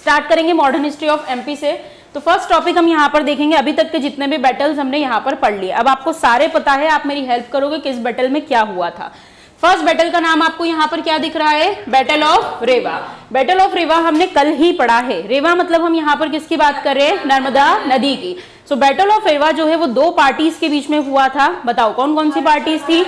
Start करेंगे modern history of MP से। तो फर्स्ट टॉपिक हम यहाँ पर देखेंगे, अभी तक के जितने भी बैटल्स हमने यहाँ पर पढ़ लिए, अब आपको सारे पता है, आप मेरी हेल्प करोगे किस बैटल में क्या हुआ था। फर्स्ट बैटल का नाम आपको यहाँ पर क्या दिख रहा है, battle of Rewa. Battle of Rewa हमने कल ही पढ़ा है। रेवा मतलब हम यहाँ पर किसकी बात कर रहे हैं, नर्मदा नदी की। सो बैटल ऑफ रेवा जो है वो दो पार्टीज के बीच में हुआ था। बताओ कौन कौन सी पार्टीज थी।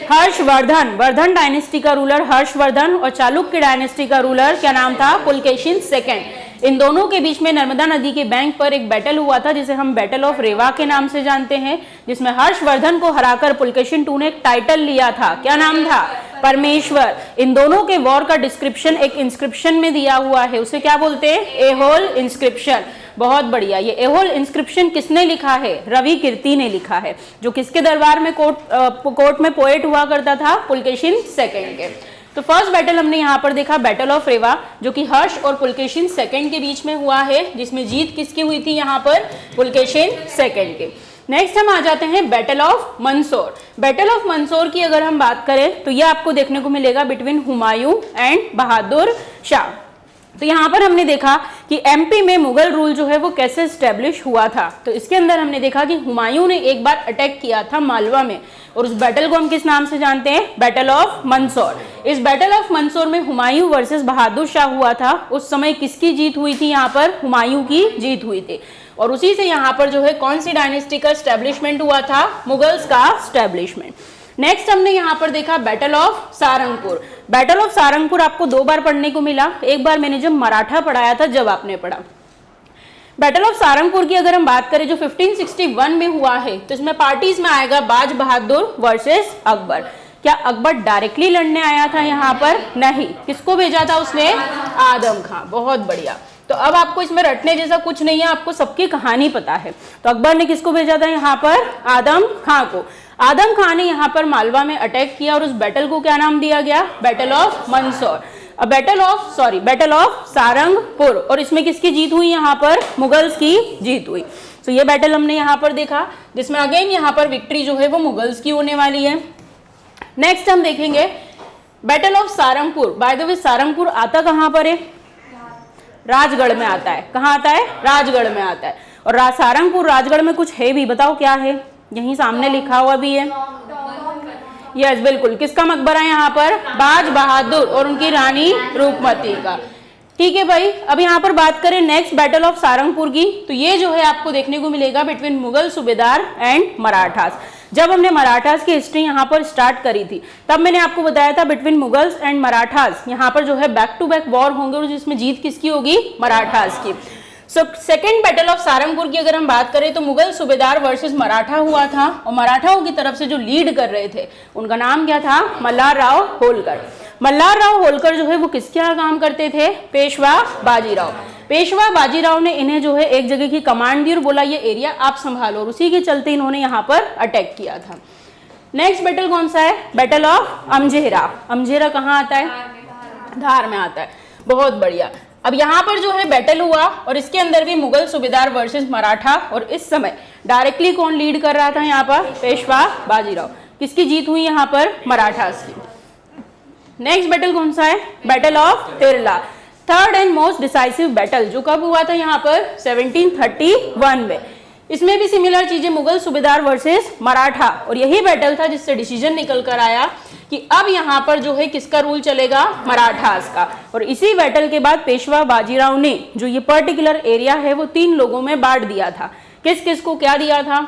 हर्षवर्धन, वर्धन डायनेस्टी का रूलर हर्षवर्धन, और चालुक्य डायनेस्टी का रूलर क्या नाम था, पुलकेशिन सेकंड। इन दोनों के बीच में नर्मदा नदी के बैंक पर एक बैटल हुआ था जिसे हम बैटल ऑफ रेवा के नाम से जानते हैं, जिसमें हर्षवर्धन को हराकर पुलकेशिन टू ने एक टाइटल लिया था। क्या नाम था, परमेश्वर। इन दोनों के वॉर का डिस्क्रिप्शन एक इंस्क्रिप्शन में दिया हुआ है, उसे क्या बोलते हैं, एहोल इंस्क्रिप्शन। बहुत बढ़िया। ये एहोल इंस्क्रिप्शन किसने लिखा है, रवि कीर्ति ने लिखा है, जो किसके दरबार में कोर्ट में पोएट हुआ करता था, पुलकेशिन सेकंड के। तो फर्स्ट बैटल हमने यहाँ पर देखा बैटल ऑफ रेवा, जो कि हर्ष और पुलकेशिन सेकंड के बीच में हुआ है, जिसमें जीत किसकी हुई थी, यहाँ पर पुलकेशिन सेकंड के। नेक्स्ट हम आ जाते हैं battle of Mandsaur. Battle of Mandsaur की अगर हम बात करें तो ये आपको देखने को मिलेगा बिटवीन हुमायूं एंड बहादुर शाह। तो यहाँ पर हमने देखा कि एमपी में मुगल रूल जो है वो कैसे स्टैब्लिश हुआ था। तो इसके अंदर हमने देखा कि हुमायूं ने एक बार अटैक किया था मालवा में, और उस बैटल को हम किस नाम से जानते हैं, बैटल ऑफ मंदसौर। इस बैटल ऑफ मंदसौर में हुमायूं वर्सेस बहादुर शाह हुआ था। उस समय किसकी जीत हुई थी, यहाँ पर हुमायूं की जीत हुई थी, और उसी से यहाँ पर जो है कौन सी डायनेस्टी का स्टैब्लिशमेंट हुआ था, मुगल्स का स्टैब्लिशमेंट। नेक्स्ट हमने यहाँ पर देखा battle of Sarangpur. Battle of Sarangpur आपको दो बार पढ़ने को मिला, एक बार मैंने जब मराठा पढ़ाया था जब आपने पढ़ा। बैटल ऑफ सारंगपुर की अगर हम बात करें जो 1561 में हुआ है, तो इसमें पार्टीज में आएगा बाज बहादुर वर्सेस अकबर। क्या अकबर डायरेक्टली लड़ने आया था यहाँ पर, नहीं, किसको भेजा था उसने, आदम खां। बहुत बढ़िया। तो अब आपको इसमें रटने जैसा कुछ नहीं है, आपको सबकी कहानी पता है। तो अकबर ने किसको भेजा था यहाँ पर, आदम खां को। आदम खां ने यहाँ पर मालवा में अटैक किया, और उस बैटल को क्या नाम दिया गया, battle of Mandsaur. Battle of Sarangpur. और इसमें किसकी जीत हुई, यहाँ पर मुगल्स की जीत हुई। तो ये बैटल हमने यहाँ पर देखा, जिसमें अगेन यहाँ पर विक्ट्री जो है वो मुगल्स की होने वाली है। नेक्स्ट हम देखेंगे battle of Sarangpur. By the way Sarangpur आता कहाँ पर है, राजगढ़ में आता है। कहाँ आता है, राजगढ़ में आता है। और सारंगपुर राजगढ़ में कुछ है भी, बताओ क्या है, यहीं सामने लिखा हुआ भी है। यस बिल्कुल, किसका मकबरा है यहाँ पर, बाज बहादुर और उनकी रानी रूपमती का। ठीक है भाई। अब यहाँ पर बात करें नेक्स्ट बैटल ऑफ सारंगपुर की, तो ये जो है आपको देखने को मिलेगा बिटवीन मुगल सूबेदार एंड मराठास। जब हमने मराठास की हिस्ट्री यहाँ पर स्टार्ट करी थी, तब मैंने आपको बताया था बिटवीन मुगल्स एंड मराठास यहाँ पर जो है बैक टू बैक वॉर होंगे, और जिसमें जीत किसकी होगी, मराठास की। सेकेंड बैटल ऑफ सारंगपुर की अगर हम बात करें तो मुगल सूबेदार वर्सेस मराठा हुआ था, और मराठाओं की तरफ से जो लीड कर रहे थे उनका नाम क्या था, मल्हार राव होलकर। मल्हार राव होलकर जो है वो किसके यहाँ काम करते थे, पेशवा बाजीराव। पेशवा बाजीराव ने इन्हें जो है एक जगह की कमांड दी और बोला ये एरिया आप संभालो, और उसी के चलते इन्होंने यहाँ पर अटैक किया था। नेक्स्ट बैटल कौन सा है, बैटल ऑफ अमझेरा। अमझेरा कहाँ आता है, धार में आता है। बहुत बढ़िया। अब यहाँ पर जो है बैटल हुआ, और इसके अंदर भी मुगल सूबेदार वर्सेस मराठा, और इस समय डायरेक्टली कौन लीड कर रहा था यहाँ पर, पेशवा बाजीराव। किसकी जीत हुई यहाँ पर, मराठास की। नेक्स्ट बैटल कौन सा है, battle of Tirla. Third and most decisive battle, जो कब हुआ था यहाँ पर, 1731 में। इसमें भी सिमिलर चीजें, मुगल सूबेदार वर्सेस मराठा, और यही बैटल था जिससे डिसीजन निकल कर आया कि अब यहाँ पर जो है किसका रूल चलेगा, मराठास का। और इसी बैटल के बाद पेशवा बाजीराव ने जो ये पर्टिकुलर एरिया है वो 3 लोगों में बांट दिया था। किस किस को क्या दिया था,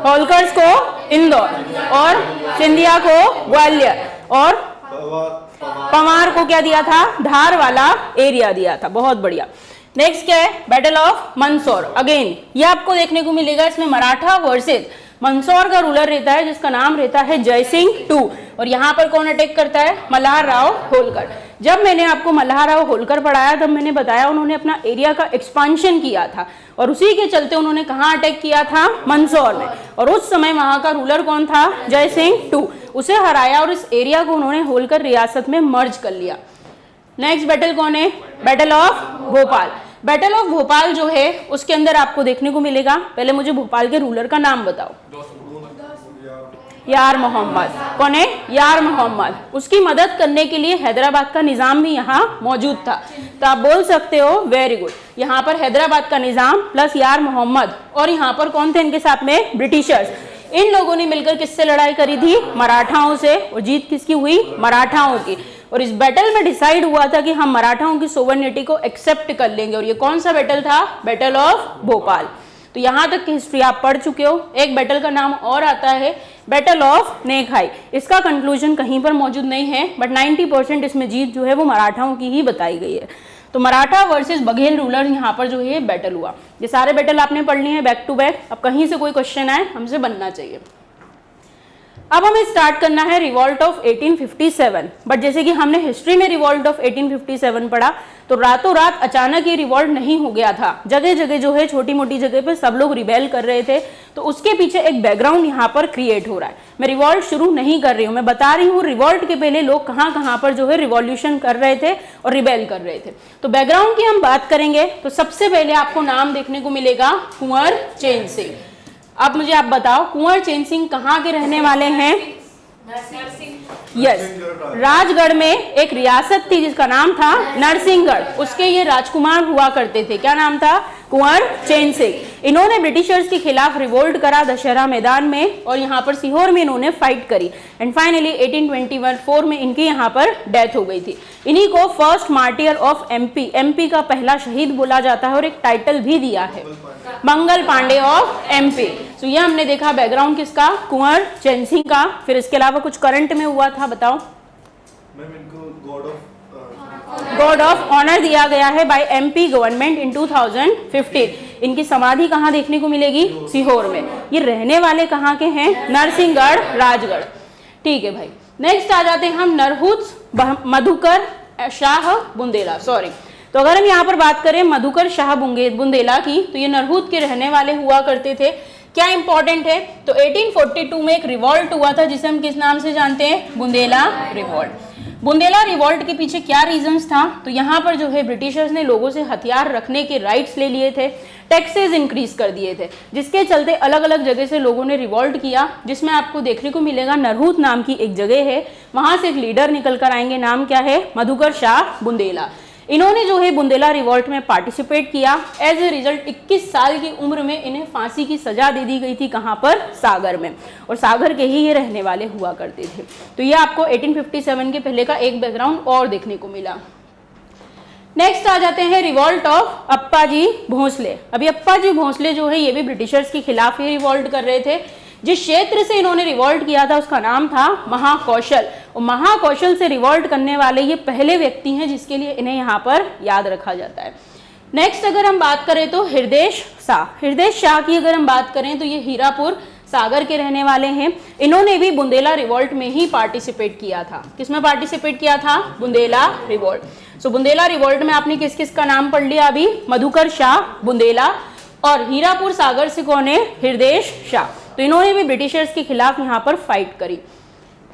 होलकर्स को इंदौर, और सिंधिया को ग्वालियर, और पवार को क्या दिया था, धार वाला एरिया दिया था। बहुत बढ़िया। नेक्स्ट क्या है, बैटल ऑफ मंदसौर। अगेन ये आपको देखने को मिलेगा, इसमें मराठा वर्सेस मंदसौर का रूलर रहता है जिसका नाम रहता है जय सिंह टू, और यहाँ पर कौन अटैक करता है, मल्हार राव होलकर। जब मैंने आपको मल्हार राव होलकर पढ़ाया तब मैंने बताया उन्होंने अपना एरिया का एक्सपांशन किया था, और उसी के चलते उन्होंने कहाँ अटैक किया था, मंदसौर में। और उस समय वहां का रूलर कौन था, जय सिंह टू। उसे हराया और इस एरिया को उन्होंने होलकर रियासत में मर्ज कर लिया। नेक्स्ट बैटल कौन है, battle of Bhopal. Battle of Bhopal जो है उसके अंदर आपको देखने को मिलेगा, पहले मुझे भोपाल के रूलर का नाम बताओ। यार मोहम्मद। कौन है? यार मोहम्मद। उसकी मदद करने के लिए हैदराबाद का निजाम भी यहाँ मौजूद था। तो आप बोल सकते हो वेरी गुड, यहाँ पर हैदराबाद का निजाम प्लस यार मोहम्मद, और यहाँ पर कौन थे इनके साथ में? ब्रिटिशर्स। इन लोगों ने मिलकर किससे लड़ाई करी थी? मराठाओं से। और जीत किसकी हुई? मराठाओं की। और इस बैटल में डिसाइड हुआ था कि हम मराठाओं की सोवर्निटी को एक्सेप्ट कर लेंगे। और ये कौन सा बैटल था? Battle of Bhopal. तो यहां तक की हिस्ट्री आप पढ़ चुके हो। एक बैटल का नाम और आता है बैटल ऑफ नेखाई। इसका कंक्लूजन कहीं पर मौजूद नहीं है, बट 90% इसमें जीत जो है वो मराठाओं की ही बताई गई है। तो मराठा वर्सेस बघेल रूलर यहाँ पर जो है बैटल हुआ। ये सारे बैटल आपने पढ़ लिए हैं बैक टू बैक। अब कहीं से कोई क्वेश्चन आए हमसे बनना चाहिए। अब हमें स्टार्ट करना है रिवॉल्ट ऑफ 1857। बट जैसे कि हमने हिस्ट्री में रिवॉल्ट ऑफ 1857 पढ़ा, तो रातों रात अचानक ये रिवॉल्ट नहीं हो गया था। जगह जगह जो है छोटी मोटी जगह पे सब लोग रिबेल कर रहे थे। तो उसके पीछे एक बैकग्राउंड यहाँ पर क्रिएट हो रहा है। मैं रिवॉल्ट शुरू नहीं कर रही हूँ, मैं बता रही हूँ रिवॉल्ट के पहले लोग कहाँ कहाँ पर जो है रिवॉल्यूशन कर रहे थे और रिबेल कर रहे थे। तो बैकग्राउंड की हम बात करेंगे तो सबसे पहले आपको नाम देखने को मिलेगा कुंवर चैन सिंह। अब मुझे आप बताओ कुंवर चैन सिंह कहाँ के रहने वाले हैं? यस, राजगढ़ में एक रियासत थी जिसका नाम था नरसिंहगढ़, उसके ये राजकुमार हुआ करते थे। क्या नाम था? कुंवर चैन सिंह। इन्होंने ब्रिटिशर्स के खिलाफ रिवोल्ट करा दशहरा मैदान में, और यहाँ पर सीहोर में इन्होंने फाइट करी। एंड फाइनली 1824 में इनकी यहाँ पर डेथ हो गई थी। इन्हीं को first martyr of MP, MP का पहला शहीद बोला जाता है, और एक टाइटल भी दिया है मंगल पांडे ऑफ एमपी। तो ये हमने देखा बैकग्राउंड किसका? कुंवर चैन सिंह का। फिर इसके अलावा कुछ करंट में हुआ था, बताओ। मैम इनको गॉड ऑफ ऑनर दिया गया है बाय एमपी गवर्नमेंट इन 2015। इनकी समाधि कहाँ देखने को मिलेगी? सीहोर में। ये रहने वाले कहाँ के हैं? नरसिंहगढ़, राजगढ़। ठीक है भाई, नेक्स्ट आ जाते हैं हम नरहुत मधुकर शाह बुंदेला। सॉरी, तो अगर हम यहाँ पर बात करें मधुकर शाह बुंदेला की, तो ये नरहुत के रहने वाले हुआ करते थे। क्या इंपॉर्टेंट है? तो 1842 में एक रिवॉल्ट हुआ था जिसे हम किस नाम से जानते हैं? बुंदेला रिवॉल्ट। बुंदेला रिवॉल्ट के पीछे क्या रीजंस था? तो यहाँ पर जो है ब्रिटिशर्स ने लोगों से हथियार रखने के राइट्स ले लिए थे, टैक्सेस इंक्रीज कर दिए थे, जिसके चलते अलग अलग जगह से लोगों ने रिवॉल्ट किया। जिसमें आपको देखने को मिलेगा नरहुत नाम की एक जगह है, वहां से एक लीडर निकल कर आएंगे। नाम क्या है? मधुकर शाह बुंदेला। इन्होंने जो है बुंदेला रिवॉल्ट में पार्टिसिपेट किया। एज ए रिजल्ट 21 साल की उम्र में इन्हें फांसी की सजा दे दी गई थी। कहाँ पर? सागर में। और सागर के ही ये रहने वाले हुआ करते थे। तो ये आपको 1857 के पहले का एक बैकग्राउंड और देखने को मिला। नेक्स्ट आ जाते हैं रिवॉल्ट ऑफ अप्पाजी भोंसले। अभी अप्पाजी भोंसले जो है ये भी ब्रिटिशर्स के खिलाफ ही रिवॉल्ट कर रहे थे। जिस क्षेत्र से इन्होंने रिवॉल्ट किया था उसका नाम था महाकौशल, और महाकौशल से रिवॉल्ट करने वाले ये पहले व्यक्ति हैं जिसके लिए इन्हें यहाँ पर याद रखा जाता है। नेक्स्ट अगर हम बात करें तो हृदेश शाह। हृदेश शाह की अगर हम बात करें तो ये हीरापुर सागर के रहने वाले हैं। इन्होंने भी बुंदेला रिवॉल्ट में ही पार्टिसिपेट किया था। किसमें पार्टिसिपेट किया था? बुंदेला रिवॉल्ट। सो बुंदेला रिवॉल्ट में आपने किस किस का नाम पढ़ लिया अभी? मधुकर शाह बुंदेला, और हीरापुर सागर से कौन है? हृदेश शाह। तो इन्होंने भी ब्रिटिशर्स के खिलाफ यहाँ पर फाइट करी।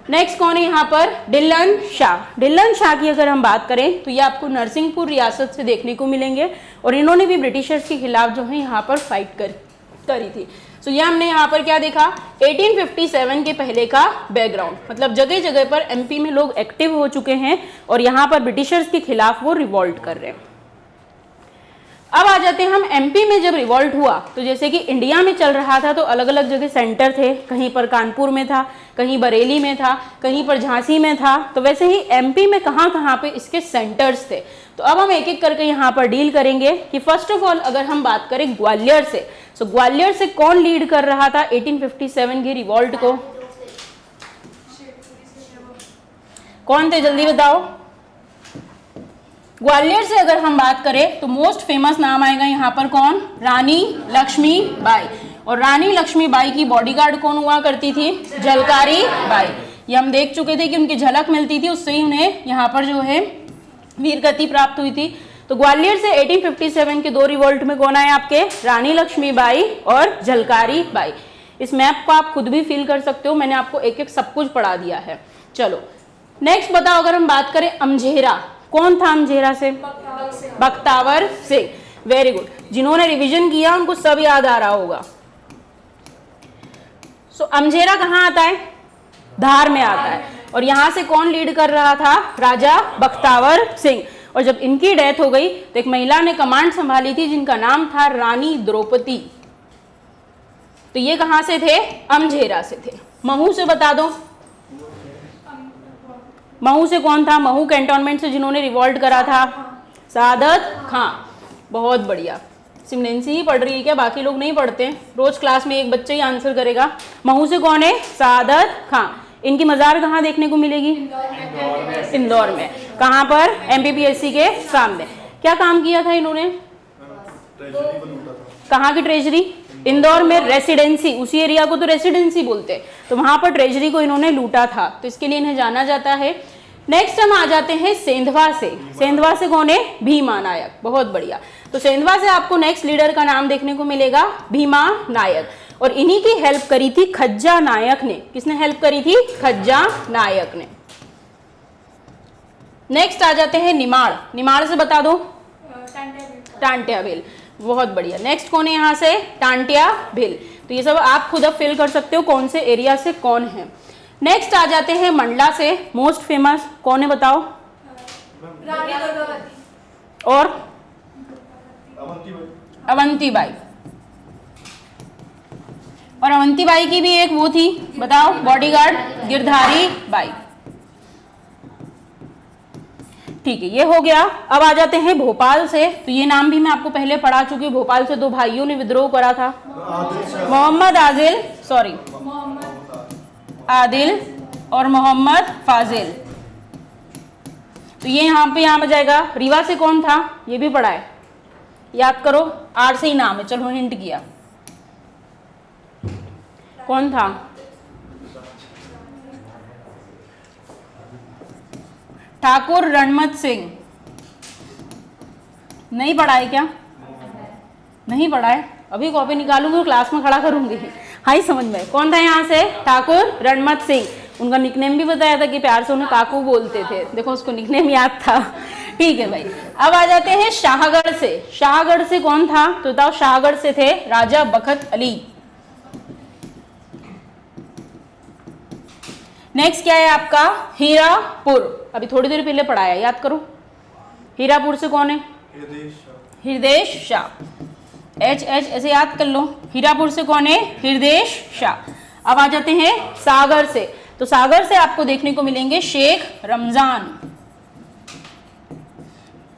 नेक्स्ट कौन है यहाँ पर? डिल्लन शाह। डिल्लन शाह की अगर हम बात करें तो ये आपको नरसिंहपुर रियासत से देखने को मिलेंगे, और इन्होंने भी ब्रिटिशर्स के खिलाफ जो है यहाँ पर फाइट करी थी। तो ये हमने यहाँ पर क्या देखा? 1857 के पहले का बैकग्राउंड, मतलब जगह जगह पर एमपी में लोग एक्टिव हो चुके हैं और यहाँ पर ब्रिटिशर्स के खिलाफ वो रिवॉल्ट कर रहे हैं। अब आ जाते हैं हम एमपी में जब रिवॉल्ट हुआ तो जैसे कि इंडिया में चल रहा था तो अलग अलग जगह सेंटर थे, कहीं पर कानपुर में था, कहीं बरेली में था, कहीं पर झांसी में था। तो वैसे ही एमपी में कहाँ कहाँ पे इसके सेंटर्स थे। तो अब हम एक एक करके यहाँ पर डील करेंगे कि फर्स्ट ऑफ ऑल अगर हम बात करें ग्वालियर से, तो ग्वालियर से कौन लीड कर रहा था 1857 की रिवॉल्ट को? कौन थे? जल्दी बताओ। ग्वालियर से अगर हम बात करें तो मोस्ट फेमस नाम आएगा यहाँ पर कौन? रानी लक्ष्मीबाई। और रानी लक्ष्मीबाई की बॉडीगार्ड कौन हुआ करती थी? झलकारी बाई। ये हम देख चुके थे कि उनकी झलक मिलती थी, उससे ही उन्हें यहाँ पर जो है वीर गति प्राप्त हुई थी। तो ग्वालियर से 1857 के दो रिवोल्ट में कौन आए आपके? रानी लक्ष्मीबाई और झलकारी बाई। इस मैप को आप खुद भी फील कर सकते हो, मैंने आपको एक एक सब कुछ पढ़ा दिया है। चलो नेक्स्ट बताओ, अगर हम बात करें अमझेरा, कौन था अमझेरा से? बख्तावर सिंह। वेरी गुड, जिन्होंने रिवीजन किया उनको सब याद आ रहा होगा। सो अमझेरा कहाँ आता है? धार में आता है। और यहाँ से कौन लीड कर रहा था? राजा बख्तावर सिंह। और जब इनकी डेथ हो गई तो एक महिला ने कमांड संभाली थी जिनका नाम था रानी द्रौपदी। तो ये कहां से थे? अमझेरा से थे। महू से बता दो, महू से कौन था? महू कैंटोनमेंट से जिन्होंने रिवॉल्ट करा था? सादत खां। बहुत बढ़िया। सिर्फ नैन्सी ही पढ़ रही है क्या? बाकी लोग नहीं पढ़ते? रोज क्लास में एक बच्चा ही आंसर करेगा। महू से कौन है? सादत खां। इनकी मजार कहाँ देखने को मिलेगी? इंदौर में। कहाँ पर? एमपीपीएससी के सामने। क्या काम किया था इन्होंने? ट्रेजरी को लूटा था। कहाँ की ट्रेजरी? इंदौर में रेसिडेंसी, उसी एरिया को तो रेसिडेंसी बोलते हैं, तो वहां पर ट्रेजरी को इन्होंने लूटा था, तो इसके लिए इन्हें जाना जाता है। नेक्स्ट हम आ जाते हैं सेंधवा से। सेंधवा से कौन है? भीमा नायक। बहुत बढ़िया। तो सेंधवा से आपको नेक्स्ट लीडर का नाम देखने को मिलेगा भीमा नायक। और इन्हीं की हेल्प करी थी खज्जा नायक ने। किसने हेल्प करी थी? खज्जा नायक ने। नेक्स्ट आ जाते हैं निमाड़। निमाड़ से बता दो। टांट्या भील। बहुत बढ़िया। नेक्स्ट कौन है यहाँ से? टांट्या भील। तो ये सब आप खुद अब फिल कर सकते हो कौन से एरिया से कौन है। नेक्स्ट आ जाते हैं मंडला से। मोस्ट फेमस कौन है बताओ? और अवंतीबाई। और अवंतीबाई की भी एक वो थी, बताओ, बॉडीगार्ड, गिरधारी बाई। ठीक है, ये हो गया। अब आ जाते हैं भोपाल से। तो ये नाम भी मैं आपको पहले पढ़ा चुकी हूँ। भोपाल से दो भाइयों ने विद्रोह करा था, मोहम्मद आदिल, सॉरी आदिल और मोहम्मद फाजिल। तो ये यहाँ पे जाएगा। रीवा से कौन था? ये भी पढ़ा है, याद करो। आर से ही नाम है, चलो हिंट किया। कौन था? ठाकुर रणमत सिंह। नहीं पढ़ा है क्या? नहीं पढ़ा है? अभी कॉपी निकालूंगी और क्लास में खड़ा करूंगी। हाई समझ में। कौन था यहाँ से? ठाकुर रणमत सिंह। उनका निकनेम भी बताया था कि प्यार से उन्हें काकू बोलते थे। देखो उसको निकनेम याद था। ठीक है भाई। अब आ जाते हैं शाहगढ़ से। शाहगढ़ से कौन था? तो बताओ। शाहगढ़ से थे राजा बखत अली। नेक्स्ट क्या है आपका? हीरापुर। अभी थोड़ी देर पहले पढ़ाया, याद करो। हीरापुर से कौन है? हृदय शाह। एच ऐसे याद कर लो। हीरापुर से कौन है? हृदय शाह। अब आ जाते हैं सागर से। तो सागर से आपको देखने को मिलेंगे शेख रमजान।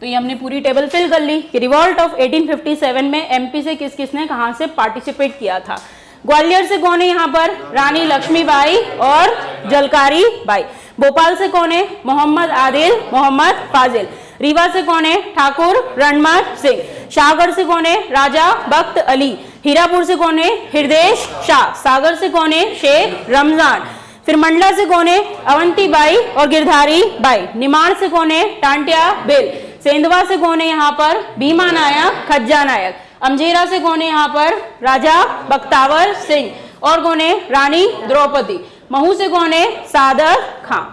तो ये हमने पूरी टेबल फिल कर ली कि रिवॉल्ट ऑफ 1857 में एमपी से किस किसने कहां से पार्टिसिपेट किया था। ग्वालियर से कौन है यहाँ पर? रानी लक्ष्मीबाई और जलकारी बाई। भोपाल से कौन है? मोहम्मद आदिल, मोहम्मद फाजिल। रीवा से कौन है? ठाकुर रणमत सिंह। शाहगढ़ से कौन है? राजा बख्त अली। हीरापुर से कौन है? हृदय शाह। सागर से कौन है? शेख रमजान। फिर मंडला से कौन है? अवंतीबाई और गिरधारी बाई। निमाड़ से कौन है? टांट्या भील। सेंधवा से कौन है यहाँ पर? भीमा नायक, खज्जा नायक। अमझेरा से कौन है यहाँ पर? राजा बख्तावर सिंह। और कौन है? रानी द्रौपदी। महू से कौन है? सादर खां।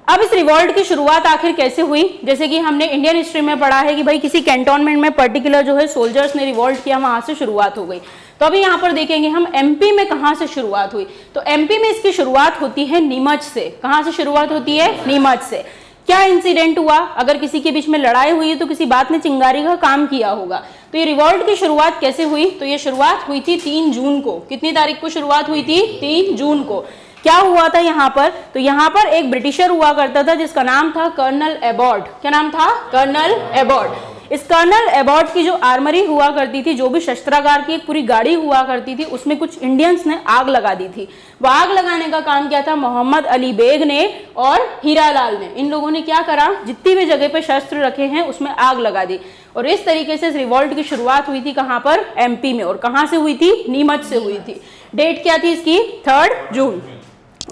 अब इस रिवॉल्ट की शुरुआत आखिर कैसे हुई? जैसे कि हमने इंडियन हिस्ट्री में पढ़ा है कि भाई किसी कैंटोनमेंट में पर्टिकुलर जो है सोल्जर्स ने रिवॉल्ट किया, वहां से शुरुआत हो गई। तो अभी यहाँ पर देखेंगे हम एमपी में कहां से शुरुआत हुई। तो एमपी में इसकी शुरुआत होती है नीमच से। कहां से शुरुआत होती है? नीमच से। क्या इंसिडेंट हुआ? अगर किसी के बीच में लड़ाई हुई है तो किसी बात ने चिंगारी का काम किया होगा। तो ये रिवॉल्ट की शुरुआत कैसे हुई? तो ये शुरुआत हुई थी 3 जून को। कितनी तारीख को शुरुआत हुई थी? 3 जून को। क्या हुआ था यहाँ पर? तो यहाँ पर एक ब्रिटिशर हुआ करता था जिसका नाम था कर्नल एबॉर्ड। क्या नाम था? कर्नल एबॉर्ड। इस कर्नल एबॉर्ड की जो आर्मरी हुआ करती थी, जो भी शस्त्रागार की एक पूरी गाड़ी हुआ करती थी, उसमें कुछ इंडियंस ने आग लगा दी थी। वो आग लगाने का काम किया था मोहम्मद अली बेग ने और हीरालाल ने। इन लोगों ने क्या करा? जितनी भी जगह पे शस्त्र रखे हैं उसमें आग लगा दी। और इस तरीके से इस रिवॉल्ट की शुरुआत हुई थी कहाँ पर? एमपी में। और कहाँ से हुई थी? नीमच से हुई थी। डेट क्या थी इसकी? 3 जून।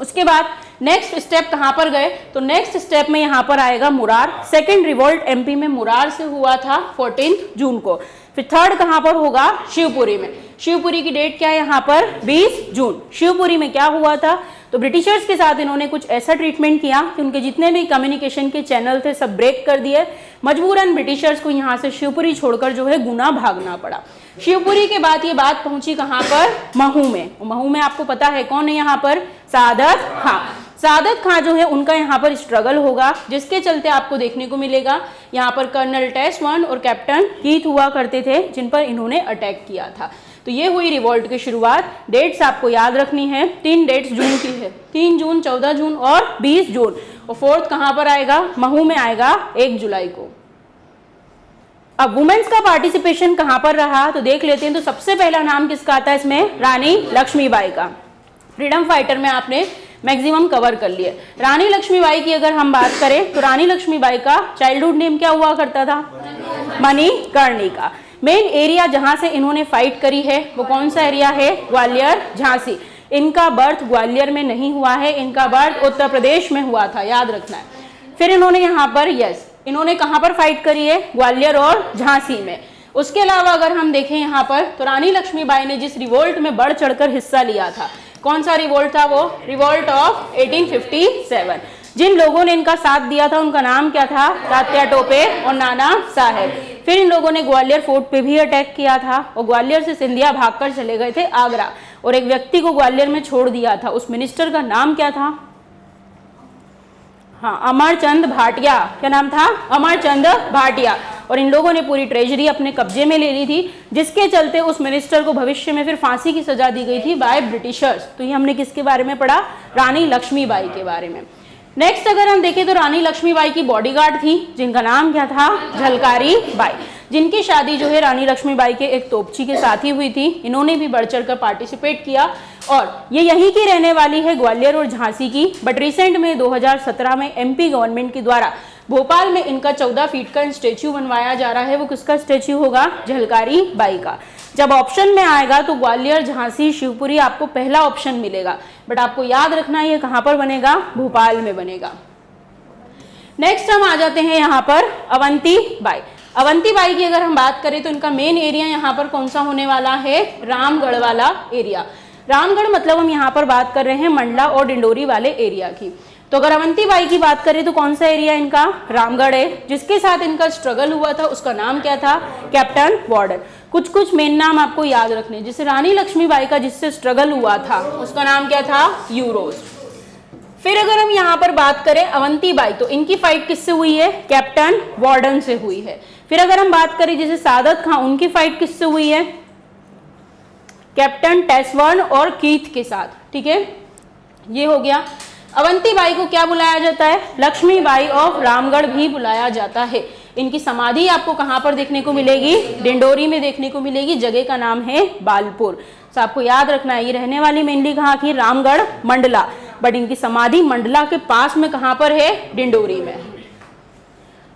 उसके बाद नेक्स्ट स्टेप कहां पर गए? तो नेक्स्ट स्टेप में यहां पर आएगा मुरार। सेकंड रिवोल्ट एमपी में मुरार से हुआ था 14 जून को। फिर थर्ड कहां पर होगा? शिवपुरी में। शिवपुरी की डेट क्या है यहाँ पर? 20 जून। शिवपुरी में क्या हुआ था? तो ब्रिटिशर्स के साथ इन्होंने कुछ ऐसा ट्रीटमेंट किया कि उनके जितने भी कम्युनिकेशन के चैनल थे सब ब्रेक कर दिए। मजबूरन ब्रिटिशर्स को यहाँ से शिवपुरी छोड़कर जो है गुना भागना पड़ा। शिवपुरी के बाद ये बात पहुंची कहाँ पर? महू में। महू में आपको पता है कौन है यहाँ पर? सादत खां। सादत खां जो है उनका यहाँ पर स्ट्रगल होगा, जिसके चलते आपको देखने को मिलेगा यहाँ पर कर्नल टेस्वन और कैप्टन कीथ हुआ करते थे, जिन पर इन्होंने अटैक किया था। तो ये हुई रिवॉल्ट की शुरुआत। डेट्स आपको याद रखनी है, 3 डेट्स जून की है, 3 जून, 14 जून और 20 जून। और 4th कहाँ पर आएगा? महू में आएगा 1 जुलाई को। अब वुमेन्स का पार्टिसिपेशन कहाँ पर रहा तो देख लेते हैं। तो सबसे पहला नाम किसका आता है इसमें? रानी लक्ष्मीबाई का। फ्रीडम फाइटर में आपने मैक्सिमम कवर कर लिया। रानी लक्ष्मीबाई की अगर हम बात करें तो रानी लक्ष्मीबाई का चाइल्डहुड नेम क्या हुआ करता था? मणिकर्णिका। मेन एरिया जहां से इन्होंने फाइट करी है वो कौन सा एरिया है? ग्वालियर, झांसी। इनका बर्थ ग्वालियर में नहीं हुआ है, इनका बर्थ उत्तर प्रदेश में हुआ था, याद रखना है। फिर इन्होंने यहाँ पर इन्होंने कहाँ पर फाइट करी है? ग्वालियर और झांसी में। उसके अलावा अगर हम देखें यहाँ पर तो रानी लक्ष्मीबाई ने जिस रिवोल्ट में बढ़ चढ़कर हिस्सा लिया था, कौन सा रिवोल्ट था वो? Revolt of 1857। जिन लोगों ने इनका साथ दिया था उनका नाम क्या था? तात्या टोपे और नाना साहेब। फिर इन लोगों ने ग्वालियर फोर्ट पे भी अटैक किया था और ग्वालियर से सिंधिया भागकर चले गए थे आगरा और एक व्यक्ति को ग्वालियर में छोड़ दिया था। उस मिनिस्टर का नाम क्या था? हाँ, अमरचंद भाटिया। क्या नाम था? अमरचंद भाटिया। और इन लोगों ने पूरी ट्रेजरी अपने कब्जे में ले ली थी, जिसके चलते उस मिनिस्टर को भविष्य में फिर फांसी की सजा दी गई थी बाय ब्रिटिशर्स। तो ये हमने किसके बारे में पढ़ा? रानी लक्ष्मीबाई के बारे में। नेक्स्ट अगर हम देखें तो रानी लक्ष्मीबाई की बॉडीगार्ड थी, जिनका नाम क्या था? झलकारी बाई, जिनकी शादी जो है रानी लक्ष्मीबाई के एक तोपची के साथ ही हुई थी। इन्होंने भी बढ़ चढ़कर पार्टिसिपेट किया और ये यहीं की रहने वाली है, ग्वालियर और झांसी की। बट रिसेंट में 2017 में एमपी गवर्नमेंट के द्वारा भोपाल में इनका 14 फीट का स्टेच्यू बनवाया जा रहा है। वो किसका स्टेच्यू होगा? झलकारी बाई का। जब ऑप्शन में आएगा तो ग्वालियर, झांसी, शिवपुरी आपको पहला ऑप्शन मिलेगा, बट आपको याद रखना है ये कहाँ पर बनेगा? भोपाल में बनेगा। नेक्स्ट हम आ जाते हैं यहाँ पर अवंती बाई। अवंती बाई की अगर हम बात करें तो इनका मेन एरिया यहाँ पर कौन सा होने वाला है? रामगढ़ वाला एरिया। रामगढ़ मतलब हम यहाँ पर बात कर रहे हैं मंडला और डिंडोरी वाले एरिया की। तो अगर अवंती बाई की बात करें तो कौन सा एरिया इनका? रामगढ़ है। जिसके साथ इनका स्ट्रगल हुआ था उसका नाम क्या था? Captain warden. कुछ मेन नाम आपको याद रखने, जैसे रानी लक्ष्मीबाई का जिससे स्ट्रगल हुआ था उसका नाम क्या था? यूरोज। फिर अगर हम यहाँ पर बात करें अवंती बाई तो इनकी फाइट किससे हुई है? कैप्टन वार्डन से हुई है। फिर अगर हम बात करें जैसे सादत खां, उनकी फाइट किससे हुई है? कैप्टन टेस्वन और कीथ के साथ। ठीक है, ये हो गया। अवंती बाई को क्या बुलाया जाता है? लक्ष्मीबाई ऑफ रामगढ़ भी बुलाया जाता है। इनकी समाधि आपको कहाँ पर देखने को मिलेगी? डिंडोरी में देखने को मिलेगी। जगह का नाम है बालपुर। तो आपको याद रखना है ये रहने वाली मेनली कहाँ की? रामगढ़, मंडला, बट इनकी समाधि मंडला के पास में कहाँ पर है? डिंडोरी में।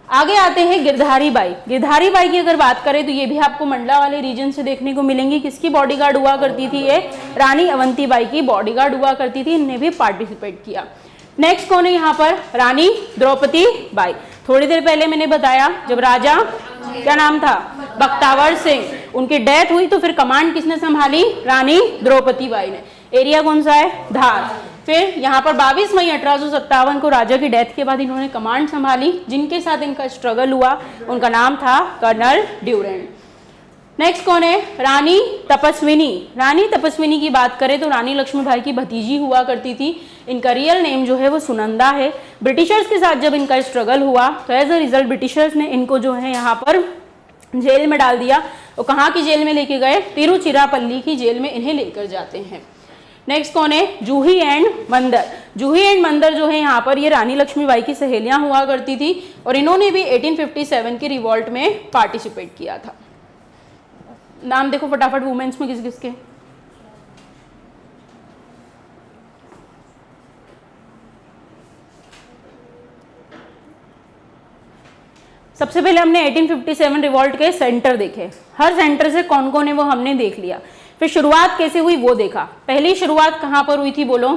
आगे आते हैं गिरधारी बाई। गिरधारी बाई की अगर बात करें तो ये भी आपको मंडला वाले रीजन से देखने को मिलेंगी। किसकी बॉडीगार्ड हुआ करती थी ये? रानी अवंती बाई की बॉडीगार्ड हुआ करती थी। इनने भी पार्टिसिपेट किया। नेक्स्ट कौन है यहाँ पर? रानी द्रौपदी बाई। थोड़ी देर पहले मैंने बताया जब राजा क्या नाम था? बख्तावर सिंह, उनकी डेथ हुई तो फिर कमांड किसने संभाली? रानी द्रौपदी बाई ने। एरिया कौन सा है? धार। फिर यहाँ पर 22 मई 1857 को राजा की डेथ के बाद इन्होंने कमांड संभाली। जिनके साथ इनका स्ट्रगल हुआ उनका नाम था कर्नल ड्यूरेंट। नेक्स्ट कौन है? रानी तपस्विनी। रानी तपस्विनी की बात करें तो रानी लक्ष्मीबाई की भतीजी हुआ करती थी। इनका रियल नेम जो है वो सुनंदा है। ब्रिटिशर्स के साथ जब इनका स्ट्रगल हुआ तो एज अ रिजल्ट ब्रिटिशर्स ने इनको जो है यहाँ पर जेल में डाल दिया। और कहाँ की जेल में लेके गए? तिरुचिरापल्ली की जेल में इन्हें लेकर जाते हैं। नेक्स्ट कौन है? जूही एंड मंदर। जूही एंड मंदर जो है यहाँ पर ये रानी लक्ष्मीबाई की सहेलियां हुआ करती थी और इन्होंने भी 1857 की रिवॉल्ट में पार्टिसिपेट किया था। नाम देखो फटाफट वुमेन्स में किस किसके। सबसे पहले हमने 1857 रिवॉल्ट के सेंटर देखे। हर सेंटर से कौन कौन है वो हमने देख लिया। फिर शुरुआत कैसे हुई वो देखा। पहली शुरुआत कहाँ पर हुई थी बोलो?